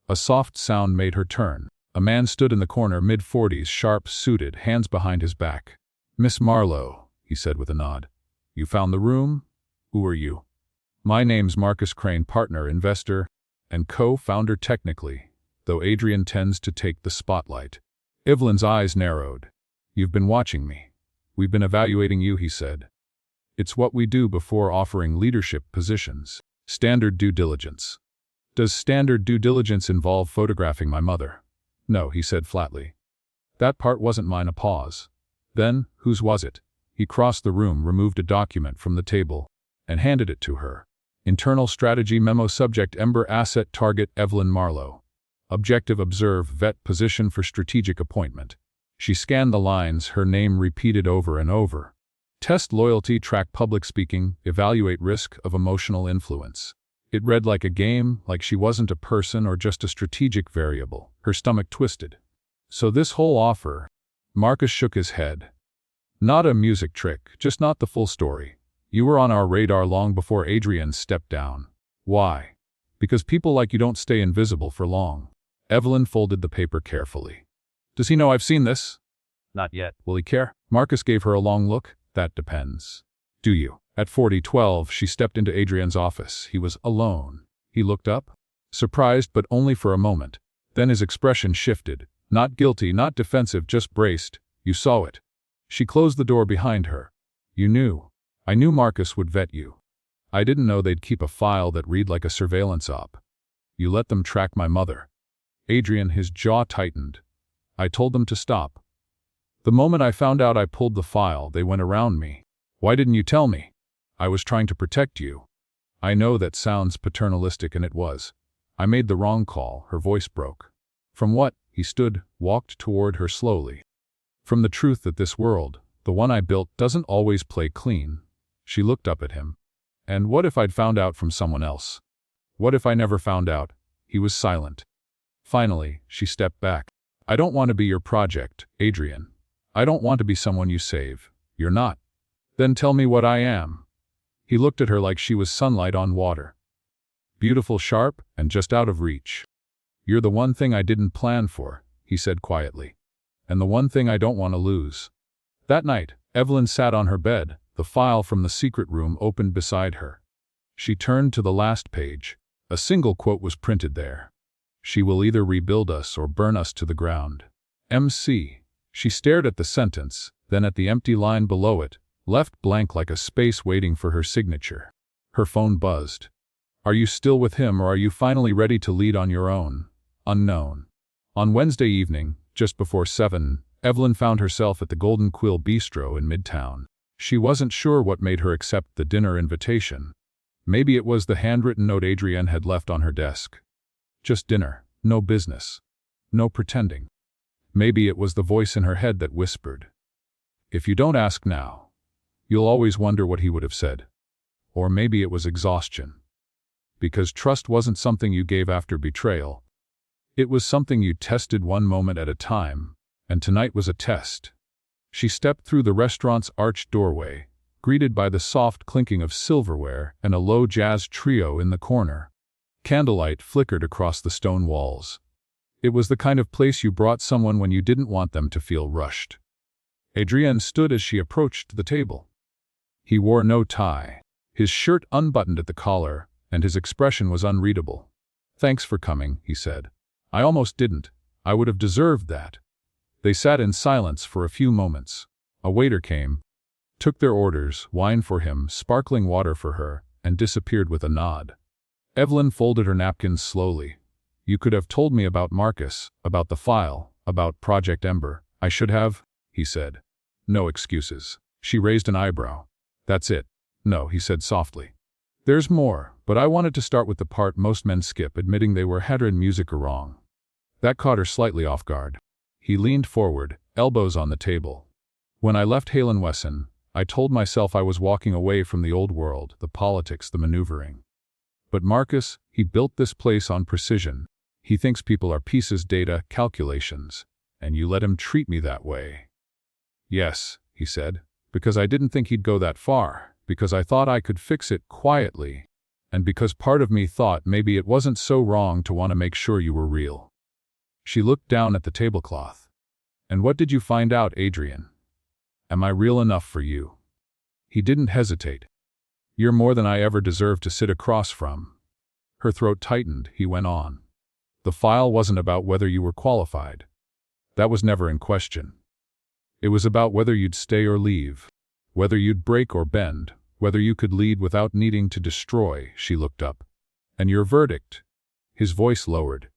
A soft sound made her turn. A man stood in the corner, mid-40s, sharp, suited, hands behind his back. "Miss Marlowe," he said with a nod. "You found the room? Who are you?" "My name's Marcus Crane, partner, investor, and co-founder technically, though Adrian tends to take the spotlight." Evelyn's eyes narrowed. "You've been watching me. We've been evaluating you," he said. "It's what we do before offering leadership positions. Standard due diligence." "Does standard due diligence involve photographing my mother?" "No," he said flatly. "That part wasn't mine." A pause. "Then, whose was it?" He crossed the room, removed a document from the table, and handed it to her. Internal strategy memo, subject Ember, asset target Evelyn Marlowe. Objective observe, vet position for strategic appointment. She scanned the lines, her name repeated over and over. Test loyalty, track public speaking, evaluate risk of emotional influence. It read like a game, like she wasn't a person or just a strategic variable. Her stomach twisted. "So this whole offer..." Marcus shook his head. "Not a music trick, just not the full story. You were on our radar long before Adrian stepped down." "Why?" "Because people like you don't stay invisible for long." Evelyn folded the paper carefully. "Does he know I've seen this?" "Not yet." "Will he care?" Marcus gave her a long look. "That depends." "Do you?" At 40:12, she stepped into Adrian's office. He was alone. He looked up, surprised but only for a moment. Then his expression shifted. Not guilty, not defensive, just braced. "You saw it." She closed the door behind her. "You knew." "I knew Marcus would vet you. I didn't know they'd keep a file that read like a surveillance op." "You let them track my mother." Adrian, his jaw tightened. "I told them to stop. The moment I found out I pulled the file, they went around me." "Why didn't you tell me?" "I was trying to protect you." "I know that sounds paternalistic, and it was. I made the wrong call." Her voice broke. From what? He stood, walked toward her slowly. From the truth that this world, the one I built, doesn't always play clean. She looked up at him. And what if I'd found out from someone else? What if I never found out? He was silent. Finally, she stepped back. I don't want to be your project, Adrian. I don't want to be someone you save. You're not. Then tell me what I am. He looked at her like she was sunlight on water. Beautiful, sharp, and just out of reach. You're the one thing I didn't plan for, he said quietly. And the one thing I don't want to lose. That night, Evelyn sat on her bed, the file from the secret room opened beside her. She turned to the last page. A single quote was printed there. She will either rebuild us or burn us to the ground. MC. She stared at the sentence, then at the empty line below it, left blank like a space waiting for her signature. Her phone buzzed. Are you still with him, or are you finally ready to lead on your own? Unknown. On Wednesday evening, just before 7, Evelyn found herself at the Golden Quill Bistro in Midtown. She wasn't sure what made her accept the dinner invitation. Maybe it was the handwritten note Adrian had left on her desk. Just dinner, no business. No pretending. Maybe it was the voice in her head that whispered, if you don't ask now, you'll always wonder what he would have said. Or maybe it was exhaustion. Because trust wasn't something you gave after betrayal. It was something you tested one moment at a time, and tonight was a test. She stepped through the restaurant's arched doorway, greeted by the soft clinking of silverware and a low jazz trio in the corner. Candlelight flickered across the stone walls. It was the kind of place you brought someone when you didn't want them to feel rushed. Adrian stood as she approached the table. He wore no tie, his shirt unbuttoned at the collar, and his expression was unreadable. Thanks for coming, he said. I almost didn't. I would have deserved that. They sat in silence for a few moments. A waiter came, took their orders, wine for him, sparkling water for her, and disappeared with a nod. Evelyn folded her napkins slowly. You could have told me about Marcus, about the file, about Project Ember. I should have, he said. No excuses. She raised an eyebrow. That's it. No, he said softly. There's more, but I wanted to start with the part most men skip, admitting they were headed music or wrong. That caught her slightly off guard. He leaned forward, elbows on the table. When I left Hale & Wesson, I told myself I was walking away from the old world, the politics, the maneuvering. But Marcus, he built this place on precision. He thinks people are pieces, data, calculations. And you let him treat me that way. Yes, he said, because I didn't think he'd go that far, because I thought I could fix it quietly, and because part of me thought maybe it wasn't so wrong to want to make sure you were real. She looked down at the tablecloth. And what did you find out, Adrian? Am I real enough for you? He didn't hesitate. You're more than I ever deserved to sit across from. Her throat tightened, he went on. The file wasn't about whether you were qualified. That was never in question. It was about whether you'd stay or leave, whether you'd break or bend, whether you could lead without needing to destroy. She looked up. And your verdict? His voice lowered.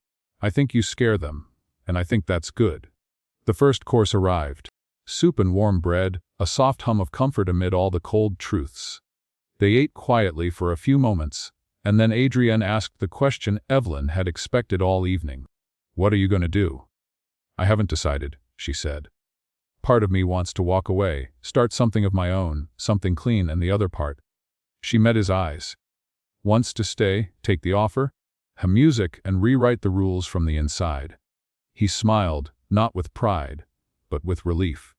I think you scare them, and I think that's good. The first course arrived. Soup and warm bread, a soft hum of comfort amid all the cold truths. They ate quietly for a few moments, and then Adrian asked the question Evelyn had expected all evening. What are you going to do? I haven't decided, she said. Part of me wants to walk away, start something of my own, something clean, and the other part. She met his eyes. Wants to stay, take the offer, have music, and rewrite the rules from the inside. He smiled, not with pride, but with relief.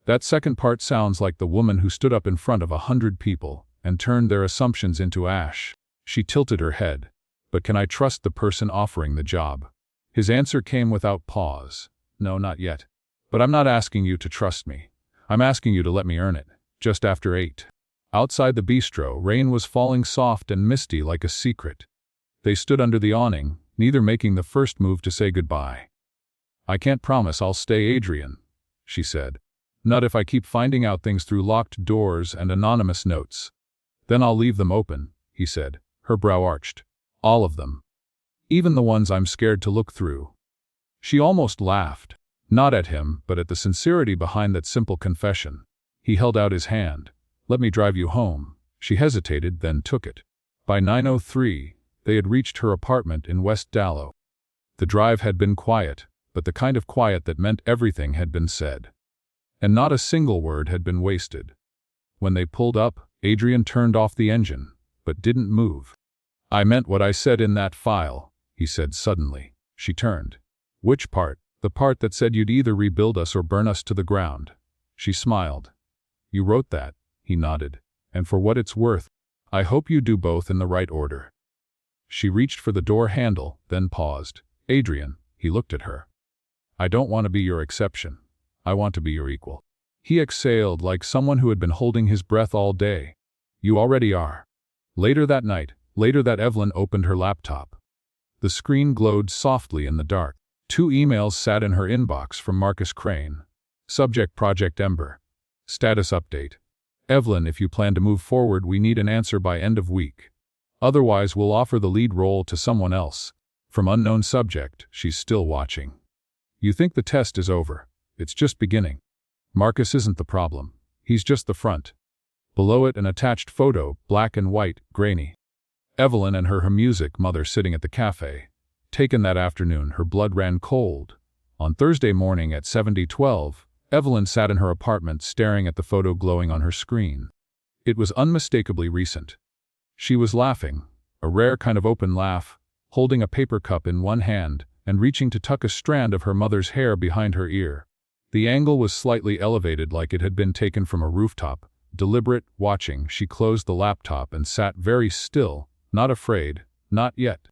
That second part sounds like the woman who stood up in front of 100 people and turned their assumptions into ash. She tilted her head. But can I trust the person offering the job? His answer came without pause. No, not yet. But I'm not asking you to trust me. I'm asking you to let me earn it. Just after 8. Outside the bistro, rain was falling soft and misty like a secret. They stood under the awning, neither making the first move to say goodbye. I can't promise I'll stay, Adrian, she said. Not if I keep finding out things through locked doors and anonymous notes. Then I'll leave them open, he said, her brow arched. All of them. Even the ones I'm scared to look through. She almost laughed. Not at him, but at the sincerity behind that simple confession. He held out his hand. Let me drive you home. She hesitated, then took it. By 9:03, they had reached her apartment in West Dallow. The drive had been quiet, but the kind of quiet that meant everything had been said. And not a single word had been wasted. When they pulled up, Adrian turned off the engine, but didn't move. "I meant what I said in that file," he said suddenly. She turned. "Which part?" "The part that said you'd either rebuild us or burn us to the ground." She smiled. "You wrote that," he nodded. "And for what it's worth, I hope you do both in the right order." She reached for the door handle, then paused. "Adrian," he looked at her. "I don't want to be your exception. I want to be your equal." He exhaled like someone who had been holding his breath all day. "You already are." Later that Evelyn opened her laptop. The screen glowed softly in the dark. 2 emails sat in her inbox from Marcus Crane. Subject: Project Ember. Status update. "Evelyn, if you plan to move forward, we need an answer by end of week. Otherwise, we'll offer the lead role to someone else." From unknown subject: "She's still watching. You think the test is over. It's just beginning. Marcus isn't the problem. He's just the front." Below it, an attached photo, black and white, grainy. Evelyn and her music mother sitting at the cafe. Taken that afternoon, her blood ran cold. On Thursday morning at 7:12, Evelyn sat in her apartment staring at the photo glowing on her screen. It was unmistakably recent. She was laughing, a rare kind of open laugh, holding a paper cup in one hand and reaching to tuck a strand of her mother's hair behind her ear. The angle was slightly elevated, like it had been taken from a rooftop. Deliberate, watching, she closed the laptop and sat very still, not afraid, not yet.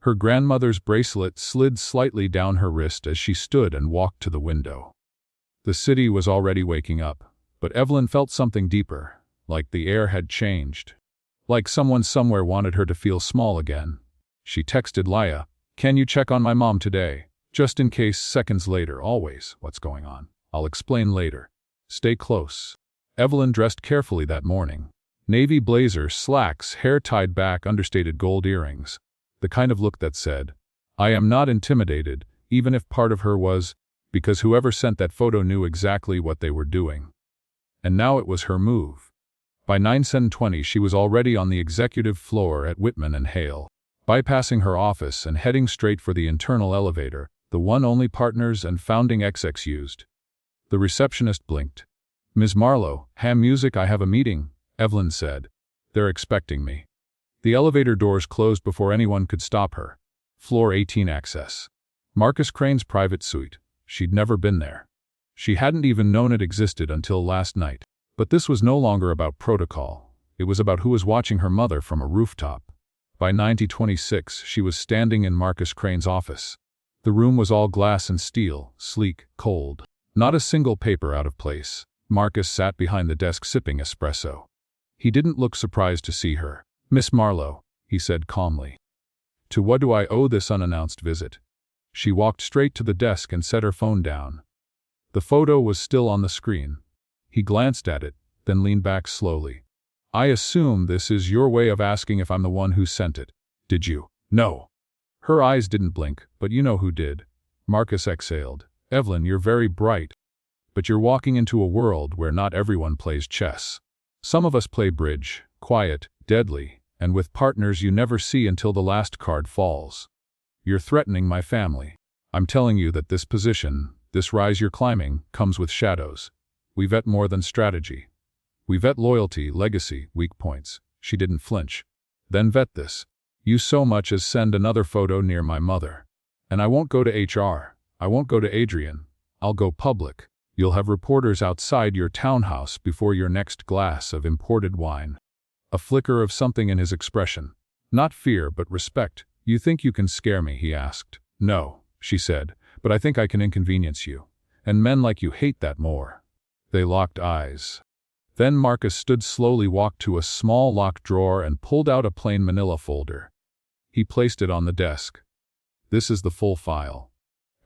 Her grandmother's bracelet slid slightly down her wrist as she stood and walked to the window. The city was already waking up, but Evelyn felt something deeper, like the air had changed. Like someone somewhere wanted her to feel small again. She texted Laya, "Can you check on my mom today? Just in case." Seconds later, "Always. What's going on? I'll explain later. Stay close." Evelyn dressed carefully that morning. Navy blazer, slacks, hair tied back, understated gold earrings. The kind of look that said, "I am not intimidated," even if part of her was, because whoever sent that photo knew exactly what they were doing. And now it was her move. By 9:20 she was already on the executive floor at Whitman and Hale, bypassing her office and heading straight for the internal elevator, the one only partners and founding execs used. The receptionist blinked. "Ms. Marlowe, ham music, I have a meeting," Evelyn said. "They're expecting me." The elevator doors closed before anyone could stop her. Floor 18 access. Marcus Crane's private suite. She'd never been there. She hadn't even known it existed until last night. But this was no longer about protocol. It was about who was watching her mother from a rooftop. By 9:26 she was standing in Marcus Crane's office. The room was all glass and steel, sleek, cold. Not a single paper out of place. Marcus sat behind the desk sipping espresso. He didn't look surprised to see her. "Miss Marlowe," he said calmly. "To what do I owe this unannounced visit?" She walked straight to the desk and set her phone down. The photo was still on the screen. He glanced at it, then leaned back slowly. "I assume this is your way of asking if I'm the one who sent it. Did you?" "No." Her eyes didn't blink, "But you know who did." Marcus exhaled. "Evelyn, you're very bright. But you're walking into a world where not everyone plays chess. Some of us play bridge, quiet, deadly, and with partners you never see until the last card falls. You're threatening my family. I'm telling you that this position, this rise you're climbing, comes with shadows. We vet more than strategy. We vet loyalty, legacy, weak points." She didn't flinch. "Then vet this. You so much as send another photo near my mother. And I won't go to HR. I won't go to Adrian. I'll go public. You'll have reporters outside your townhouse before your next glass of imported wine." A flicker of something in his expression. Not fear, but respect. "You think you can scare me?" he asked. "No," she said, "but I think I can inconvenience you. And men like you hate that more." They locked eyes. Then Marcus stood slowly, walked to a small locked drawer and pulled out a plain manila folder. He placed it on the desk. "This is the full file.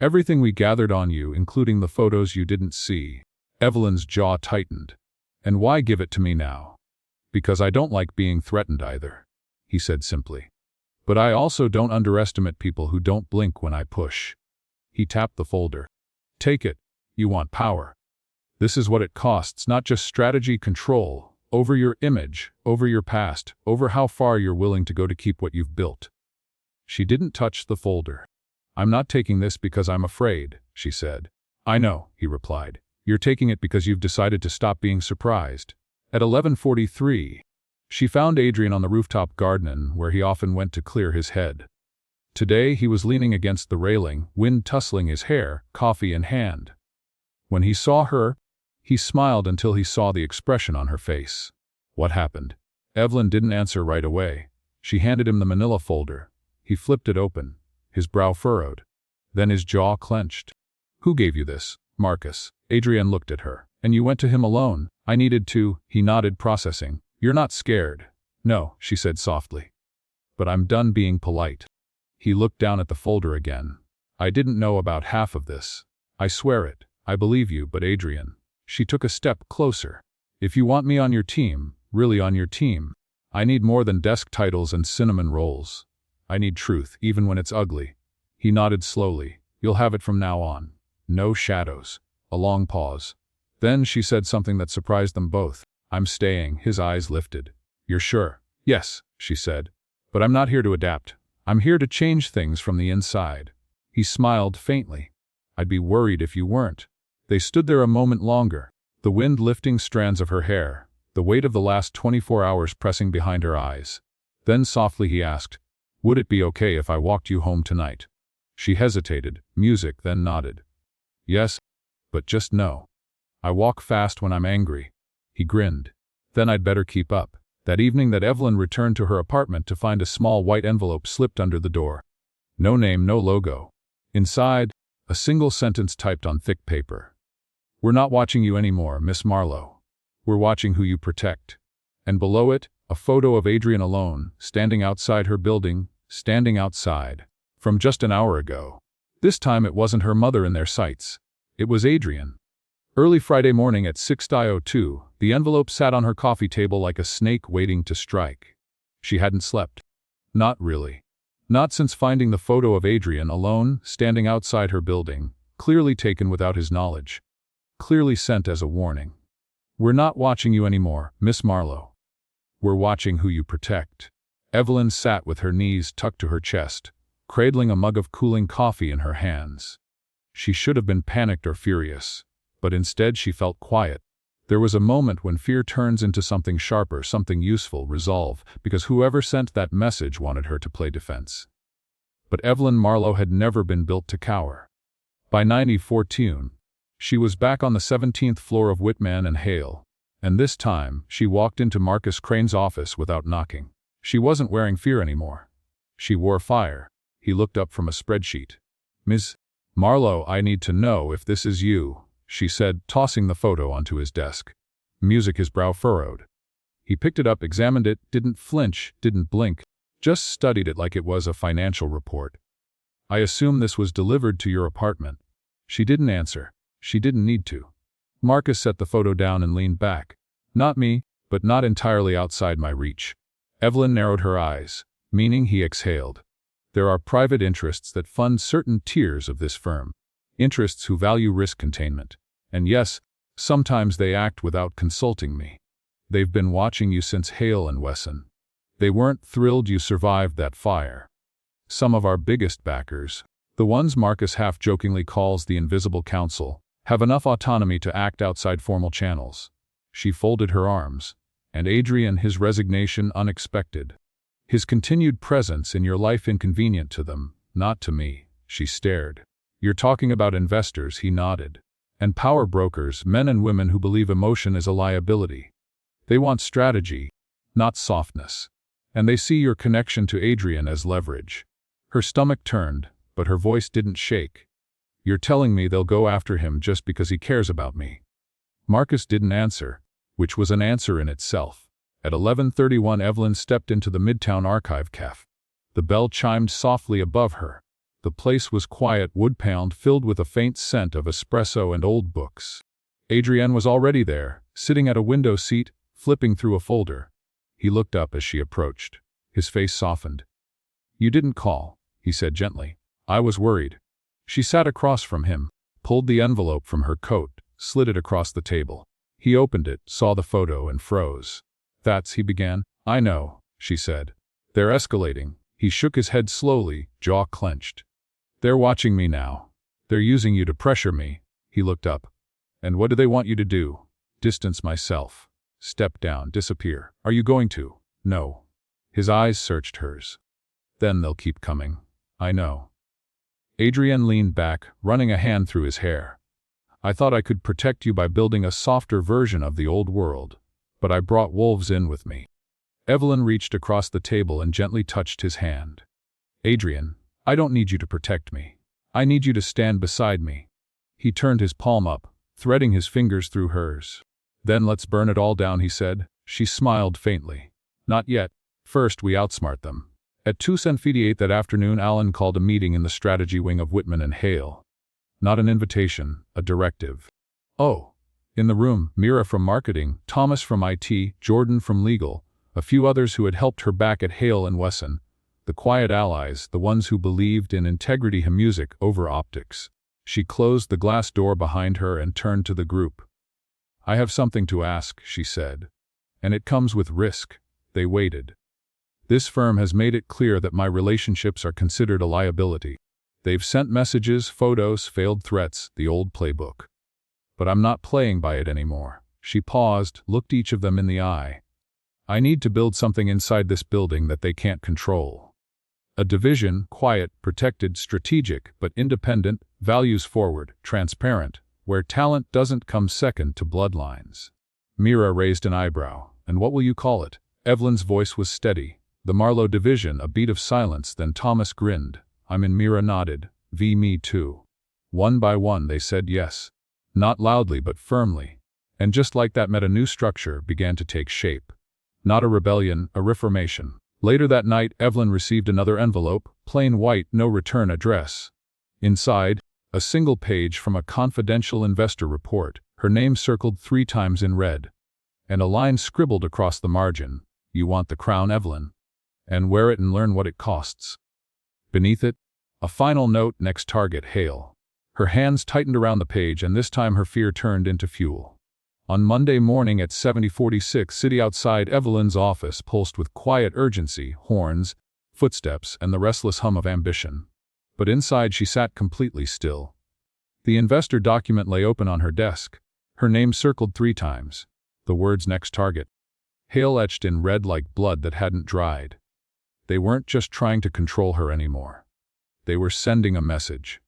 Everything we gathered on you, including the photos you didn't see." Evelyn's jaw tightened. "And why give it to me now?" "Because I don't like being threatened either," he said simply. "But I also don't underestimate people who don't blink when I push." He tapped the folder. "Take it. You want power. This is what it costs, not just strategy, control, over your image, over your past, over how far you're willing to go to keep what you've built." She didn't touch the folder. I'm not taking this because I'm afraid, she said. I know, he replied. You're taking it because you've decided to stop being surprised. At 11:43, she found Adrian on the rooftop garden where he often went to clear his head. Today he was leaning against the railing, wind tussling his hair, coffee in hand. When he saw her, he smiled until he saw the expression on her face. What happened? Evelyn didn't answer right away. She handed him the manila folder. He flipped it open, his brow furrowed. Then his jaw clenched. Who gave you this, Marcus? Adrian looked at her. And you went to him alone? I needed to, he nodded, processing. You're not scared. No, she said softly. But I'm done being polite. He looked down at the folder again. I didn't know about half of this. I swear it. I believe you, but Adrian. She took a step closer. If you want me on your team, really on your team, I need more than desk titles and cinnamon rolls. I need truth, even when it's ugly. He nodded slowly. You'll have it from now on. No shadows. A long pause. Then she said something that surprised them both. I'm staying. His eyes lifted. You're sure? Yes, she said. But I'm not here to adapt. I'm here to change things from the inside. He smiled faintly. I'd be worried if you weren't. They stood there a moment longer, the wind lifting strands of her hair, the weight of the last 24 hours pressing behind her eyes. Then softly he asked, would it be okay if I walked you home tonight? She hesitated, music, then nodded. Yes, but just know. I walk fast when I'm angry. He grinned. Then I'd better keep up. That evening that Evelyn returned to her apartment to find a small white envelope slipped under the door. No name, no logo. Inside, a single sentence typed on thick paper. We're not watching you anymore, Miss Marlowe. We're watching who you protect. And below it, a photo of Adrian alone, standing outside her building, standing outside. From just an hour ago. This time it wasn't her mother in their sights. It was Adrian. Early Friday morning at 6:02, the envelope sat on her coffee table like a snake waiting to strike. She hadn't slept. Not really. Not since finding the photo of Adrian alone, standing outside her building, clearly taken without his knowledge. Clearly sent as a warning. We're not watching you anymore, Miss Marlowe. We're watching who you protect. Evelyn sat with her knees tucked to her chest, cradling a mug of cooling coffee in her hands. She should have been panicked or furious, but instead she felt quiet. There was a moment when fear turns into something sharper, something useful, resolve, because whoever sent that message wanted her to play defense. But Evelyn Marlowe had never been built to cower. By 9:14, she was back on the 17th floor of Whitman and Hale, and this time she walked into Marcus Crane's office without knocking. She wasn't wearing fear anymore. She wore fire. He looked up from a spreadsheet. Ms. Marlowe, I need to know if this is you, she said, tossing the photo onto his desk. Music, his brow furrowed. He picked it up, examined it, didn't flinch, didn't blink, just studied it like it was a financial report. I assume this was delivered to your apartment. She didn't answer. She didn't need to. Marcus set the photo down and leaned back. Not me, but not entirely outside my reach. Evelyn narrowed her eyes, meaning he exhaled. There are private interests that fund certain tiers of this firm. Interests who value risk containment. And yes, sometimes they act without consulting me. They've been watching you since Hale and Wesson. They weren't thrilled you survived that fire. Some of our biggest backers, the ones Marcus half-jokingly calls the Invisible Council, have enough autonomy to act outside formal channels. She folded her arms. And Adrian, his resignation unexpected. His continued presence in your life inconvenient to them, not to me. She stared. You're talking about investors, he nodded. And power brokers, men and women who believe emotion is a liability. They want strategy, not softness. And they see your connection to Adrian as leverage. Her stomach turned, but her voice didn't shake. You're telling me they'll go after him just because he cares about me. Marcus didn't answer, which was an answer in itself. At 11:31, Evelyn stepped into the Midtown Archive Cafe. The bell chimed softly above her. The place was quiet, wood-paneled, filled with a faint scent of espresso and old books. Adrian was already there, sitting at a window seat, flipping through a folder. He looked up as she approached. His face softened. You didn't call, he said gently. I was worried. She sat across from him, pulled the envelope from her coat, slid it across the table. He opened it, saw the photo, and froze. He began. I know, she said. They're escalating. He shook his head slowly, jaw clenched. They're watching me now. They're using you to pressure me." He looked up. "And what do they want you to do?" "Distance myself. Step down, disappear." "Are you going to?" "No." His eyes searched hers. "Then they'll keep coming. I know." Adrian leaned back, running a hand through his hair. "I thought I could protect you by building a softer version of the old world, but I brought wolves in with me." Evelyn reached across the table and gently touched his hand. "Adrian, I don't need you to protect me. I need you to stand beside me." He turned his palm up, threading his fingers through hers. "Then let's burn it all down," he said. She smiled faintly. "Not yet. First we outsmart them." At 2:58 that afternoon, Alan called a meeting in the strategy wing of Whitman and Hale. Not an invitation, a directive. Oh. In the room, Mira from marketing, Thomas from IT, Jordan from legal, a few others who had helped her back at Hale and Wesson, the quiet allies, the ones who believed in integrity and music over optics. She closed the glass door behind her and turned to the group. "I have something to ask," she said. "And it comes with risk." They waited. "This firm has made it clear that my relationships are considered a liability. They've sent messages, photos, failed threats, the old playbook. But I'm not playing by it anymore." She paused, looked each of them in the eye. "I need to build something inside this building that they can't control. A division, quiet, protected, strategic, but independent, values-forward, transparent, where talent doesn't come second to bloodlines." Mira raised an eyebrow. "And what will you call it?" Evelyn's voice was steady. "The Marlowe division," a beat of silence, then Thomas grinned. Mira nodded. Me too." One by one they said yes. Not loudly but firmly. And just like that, a new structure began to take shape. Not a rebellion, a reformation. Later that night, Evelyn received another envelope, plain white, no return address. Inside, a single page from a confidential investor report, her name circled 3 times in red. And a line scribbled across the margin, "You want the crown, Evelyn? And wear it and learn what it costs." Beneath it, a final note: "Next target, Hale." Her hands tightened around the page, and this time her fear turned into fuel. On Monday morning at 7046 City outside Evelyn's office pulsed with quiet urgency, horns, footsteps, and the restless hum of ambition. But inside she sat completely still. The investor document lay open on her desk. Her name circled 3 times. The words "next target." Hale etched in red like blood that hadn't dried. They weren't just trying to control her anymore. They were sending a message.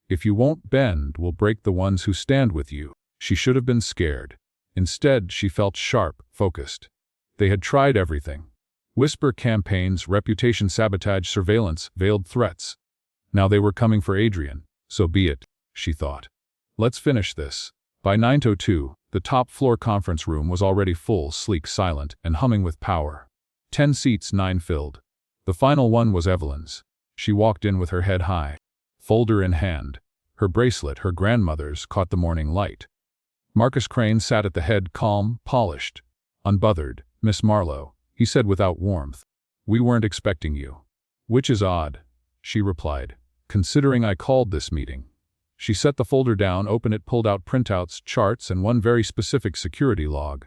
"If you won't bend, we'll break the ones who stand with you." She should have been scared. Instead, she felt sharp, focused. They had tried everything. Whisper campaigns, reputation sabotage, surveillance, veiled threats. Now they were coming for Adrian. So be it, she thought. Let's finish this. By 9:02, the top-floor conference room was already full, sleek, silent, and humming with power. 10 seats, 9 filled. The final one was Evelyn's. She walked in with her head high, folder in hand. Her bracelet, her grandmother's, caught the morning light. Marcus Crane sat at the head, calm, polished, unbothered. "Miss Marlowe," he said without warmth, "we weren't expecting you." "Which is odd," she replied, "considering I called this meeting." She set the folder down, opened it, pulled out printouts, charts, and one very specific security log.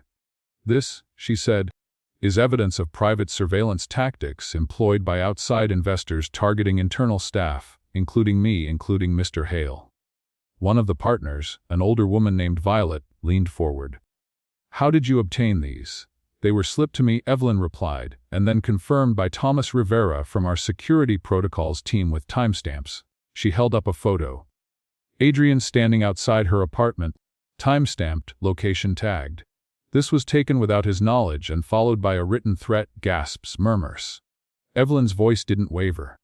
"This," she said, "is evidence of private surveillance tactics employed by outside investors targeting internal staff, including me, including Mr. Hale." One of the partners, an older woman named Violet, leaned forward. "How did you obtain these?" "They were slipped to me," Evelyn replied, "and then confirmed by Thomas Rivera from our security protocols team with timestamps." She held up a photo. Adrian standing outside her apartment, time-stamped, location tagged. This was taken without his knowledge and followed by a written threat, gasps, murmurs. Evelyn's voice didn't waver.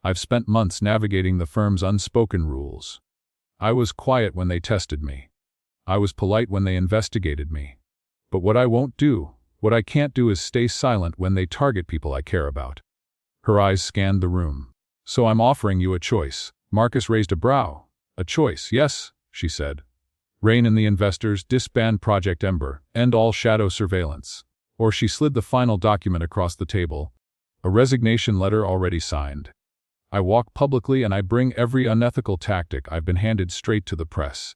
"I've spent months navigating the firm's unspoken rules. I was quiet when they tested me. I was polite when they investigated me. But what I won't do, what I can't do is stay silent when they target people I care about." Her eyes scanned the room. "So I'm offering you a choice." Marcus raised a brow. "A choice, yes," she said. "Rein in the investors, disband Project Ember, end all shadow surveillance." Or she slid the final document across the table. "A resignation letter already signed. I walk publicly and I bring every unethical tactic I've been handed straight to the press."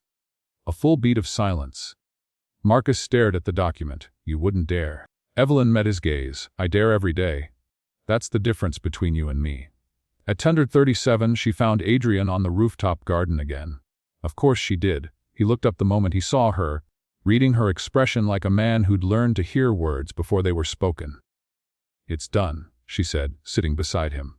A full beat of silence. Marcus stared at the document. "You wouldn't dare." Evelyn met his gaze. "I dare every day. That's the difference between you and me." At 10:37, she found Adrian on the rooftop garden again. Of course she did. He looked up the moment he saw her, reading her expression like a man who'd learned to hear words before they were spoken. "It's done," she said, sitting beside him.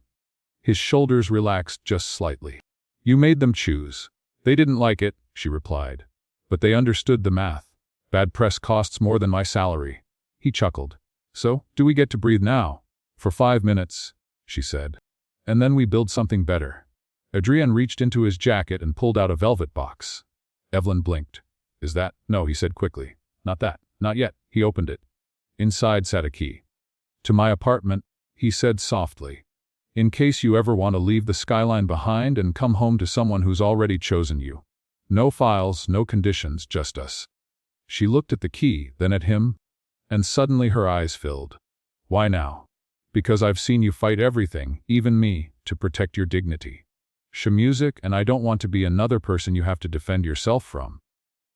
His shoulders relaxed just slightly. "You made them choose. They didn't like it," she replied. "But they understood the math. Bad press costs more than my salary." He chuckled. "So, do we get to breathe now?" "For 5 minutes," she said. "And then we build something better." Adrian reached into his jacket and pulled out a velvet box. Evelyn blinked. "Is that—" "No," he said quickly. "Not that. Not yet." He opened it. Inside sat a key. "To my apartment," he said softly. "In case you ever want to leave the skyline behind and come home to someone who's already chosen you. No files, no conditions, just us." She looked at the key, then at him, and suddenly her eyes filled. "Why now?" "Because I've seen you fight everything, even me, to protect your dignity. Music, and I don't want to be another person you have to defend yourself from."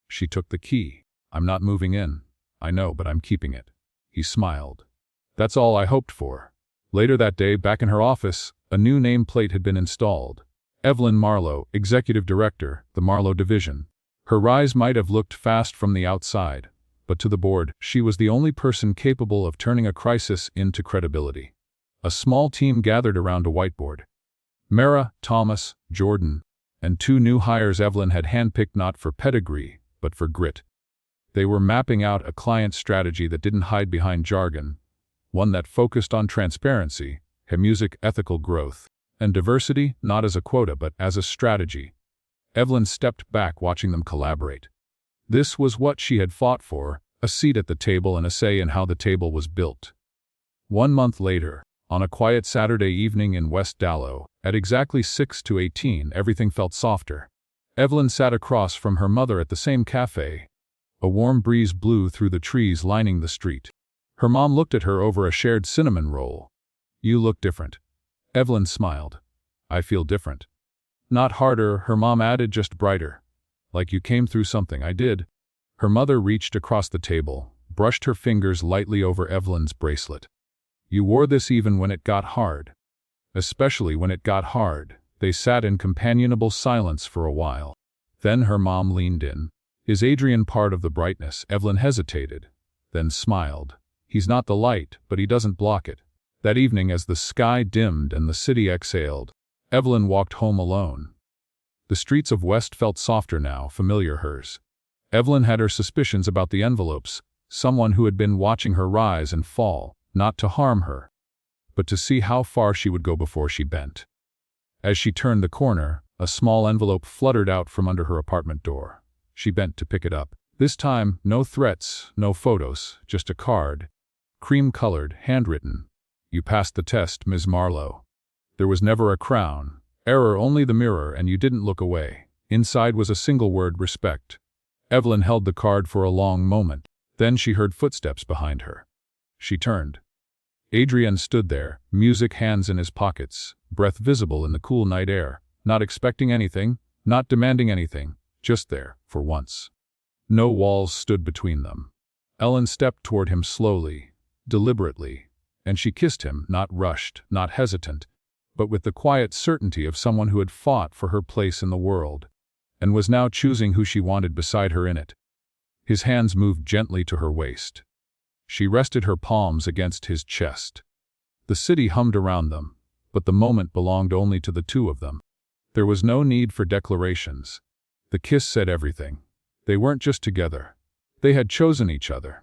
She took the key. "I'm not moving in. I know, but I'm keeping it." He smiled. "That's all I hoped for." Later that day, back in her office, a new nameplate had been installed. Evelyn Marlowe, Executive Director, the Marlowe Division. Her rise might have looked fast from the outside, but to the board, she was the only person capable of turning a crisis into credibility. A small team gathered around a whiteboard. Mara, Thomas, Jordan, and 2 new hires Evelyn had handpicked not for pedigree, but for grit. They were mapping out a client strategy that didn't hide behind jargon, one that focused on transparency, music, ethical growth, and diversity, not as a quota but as a strategy. Evelyn stepped back watching them collaborate. This was what she had fought for, a seat at the table and a say in how the table was built. 1 month later, on a quiet Saturday evening in West Dallow, at exactly 6:18, everything felt softer. Evelyn sat across from her mother at the same cafe. A warm breeze blew through the trees lining the street. Her mom looked at her over a shared cinnamon roll. "You look different." Evelyn smiled. "I feel different." "Not harder," her mom added, "just brighter. Like you came through something." "I did." Her mother reached across the table, brushed her fingers lightly over Evelyn's bracelet. "You wore this even when it got hard." "Especially when it got hard." They sat in companionable silence for a while. Then her mom leaned in. "Is Adrian part of the brightness?" Evelyn hesitated, then smiled. "He's not the light, but he doesn't block it." That evening, as the sky dimmed and the city exhaled, Evelyn walked home alone. The streets of West felt softer now, familiar hers. Evelyn had her suspicions about the envelopes, someone who had been watching her rise and fall, not to harm her, but to see how far she would go before she bent. As she turned the corner, a small envelope fluttered out from under her apartment door. She bent to pick it up. This time, no threats, no photos, just a card. Cream-colored, handwritten. "You passed the test, Ms. Marlowe. There was never a crown. Error, only the mirror, and you didn't look away." Inside was a single word: respect. Evelyn held the card for a long moment. Then she heard footsteps behind her. She turned. Adrian stood there, music hands in his pockets, breath visible in the cool night air, not expecting anything, not demanding anything, just there, for once. No walls stood between them. Ellen stepped toward him slowly, deliberately, and she kissed him, not rushed, not hesitant, but with the quiet certainty of someone who had fought for her place in the world, and was now choosing who she wanted beside her in it. His hands moved gently to her waist. She rested her palms against his chest. The city hummed around them, but the moment belonged only to the two of them. There was no need for declarations. The kiss said everything. They weren't just together. They had chosen each other.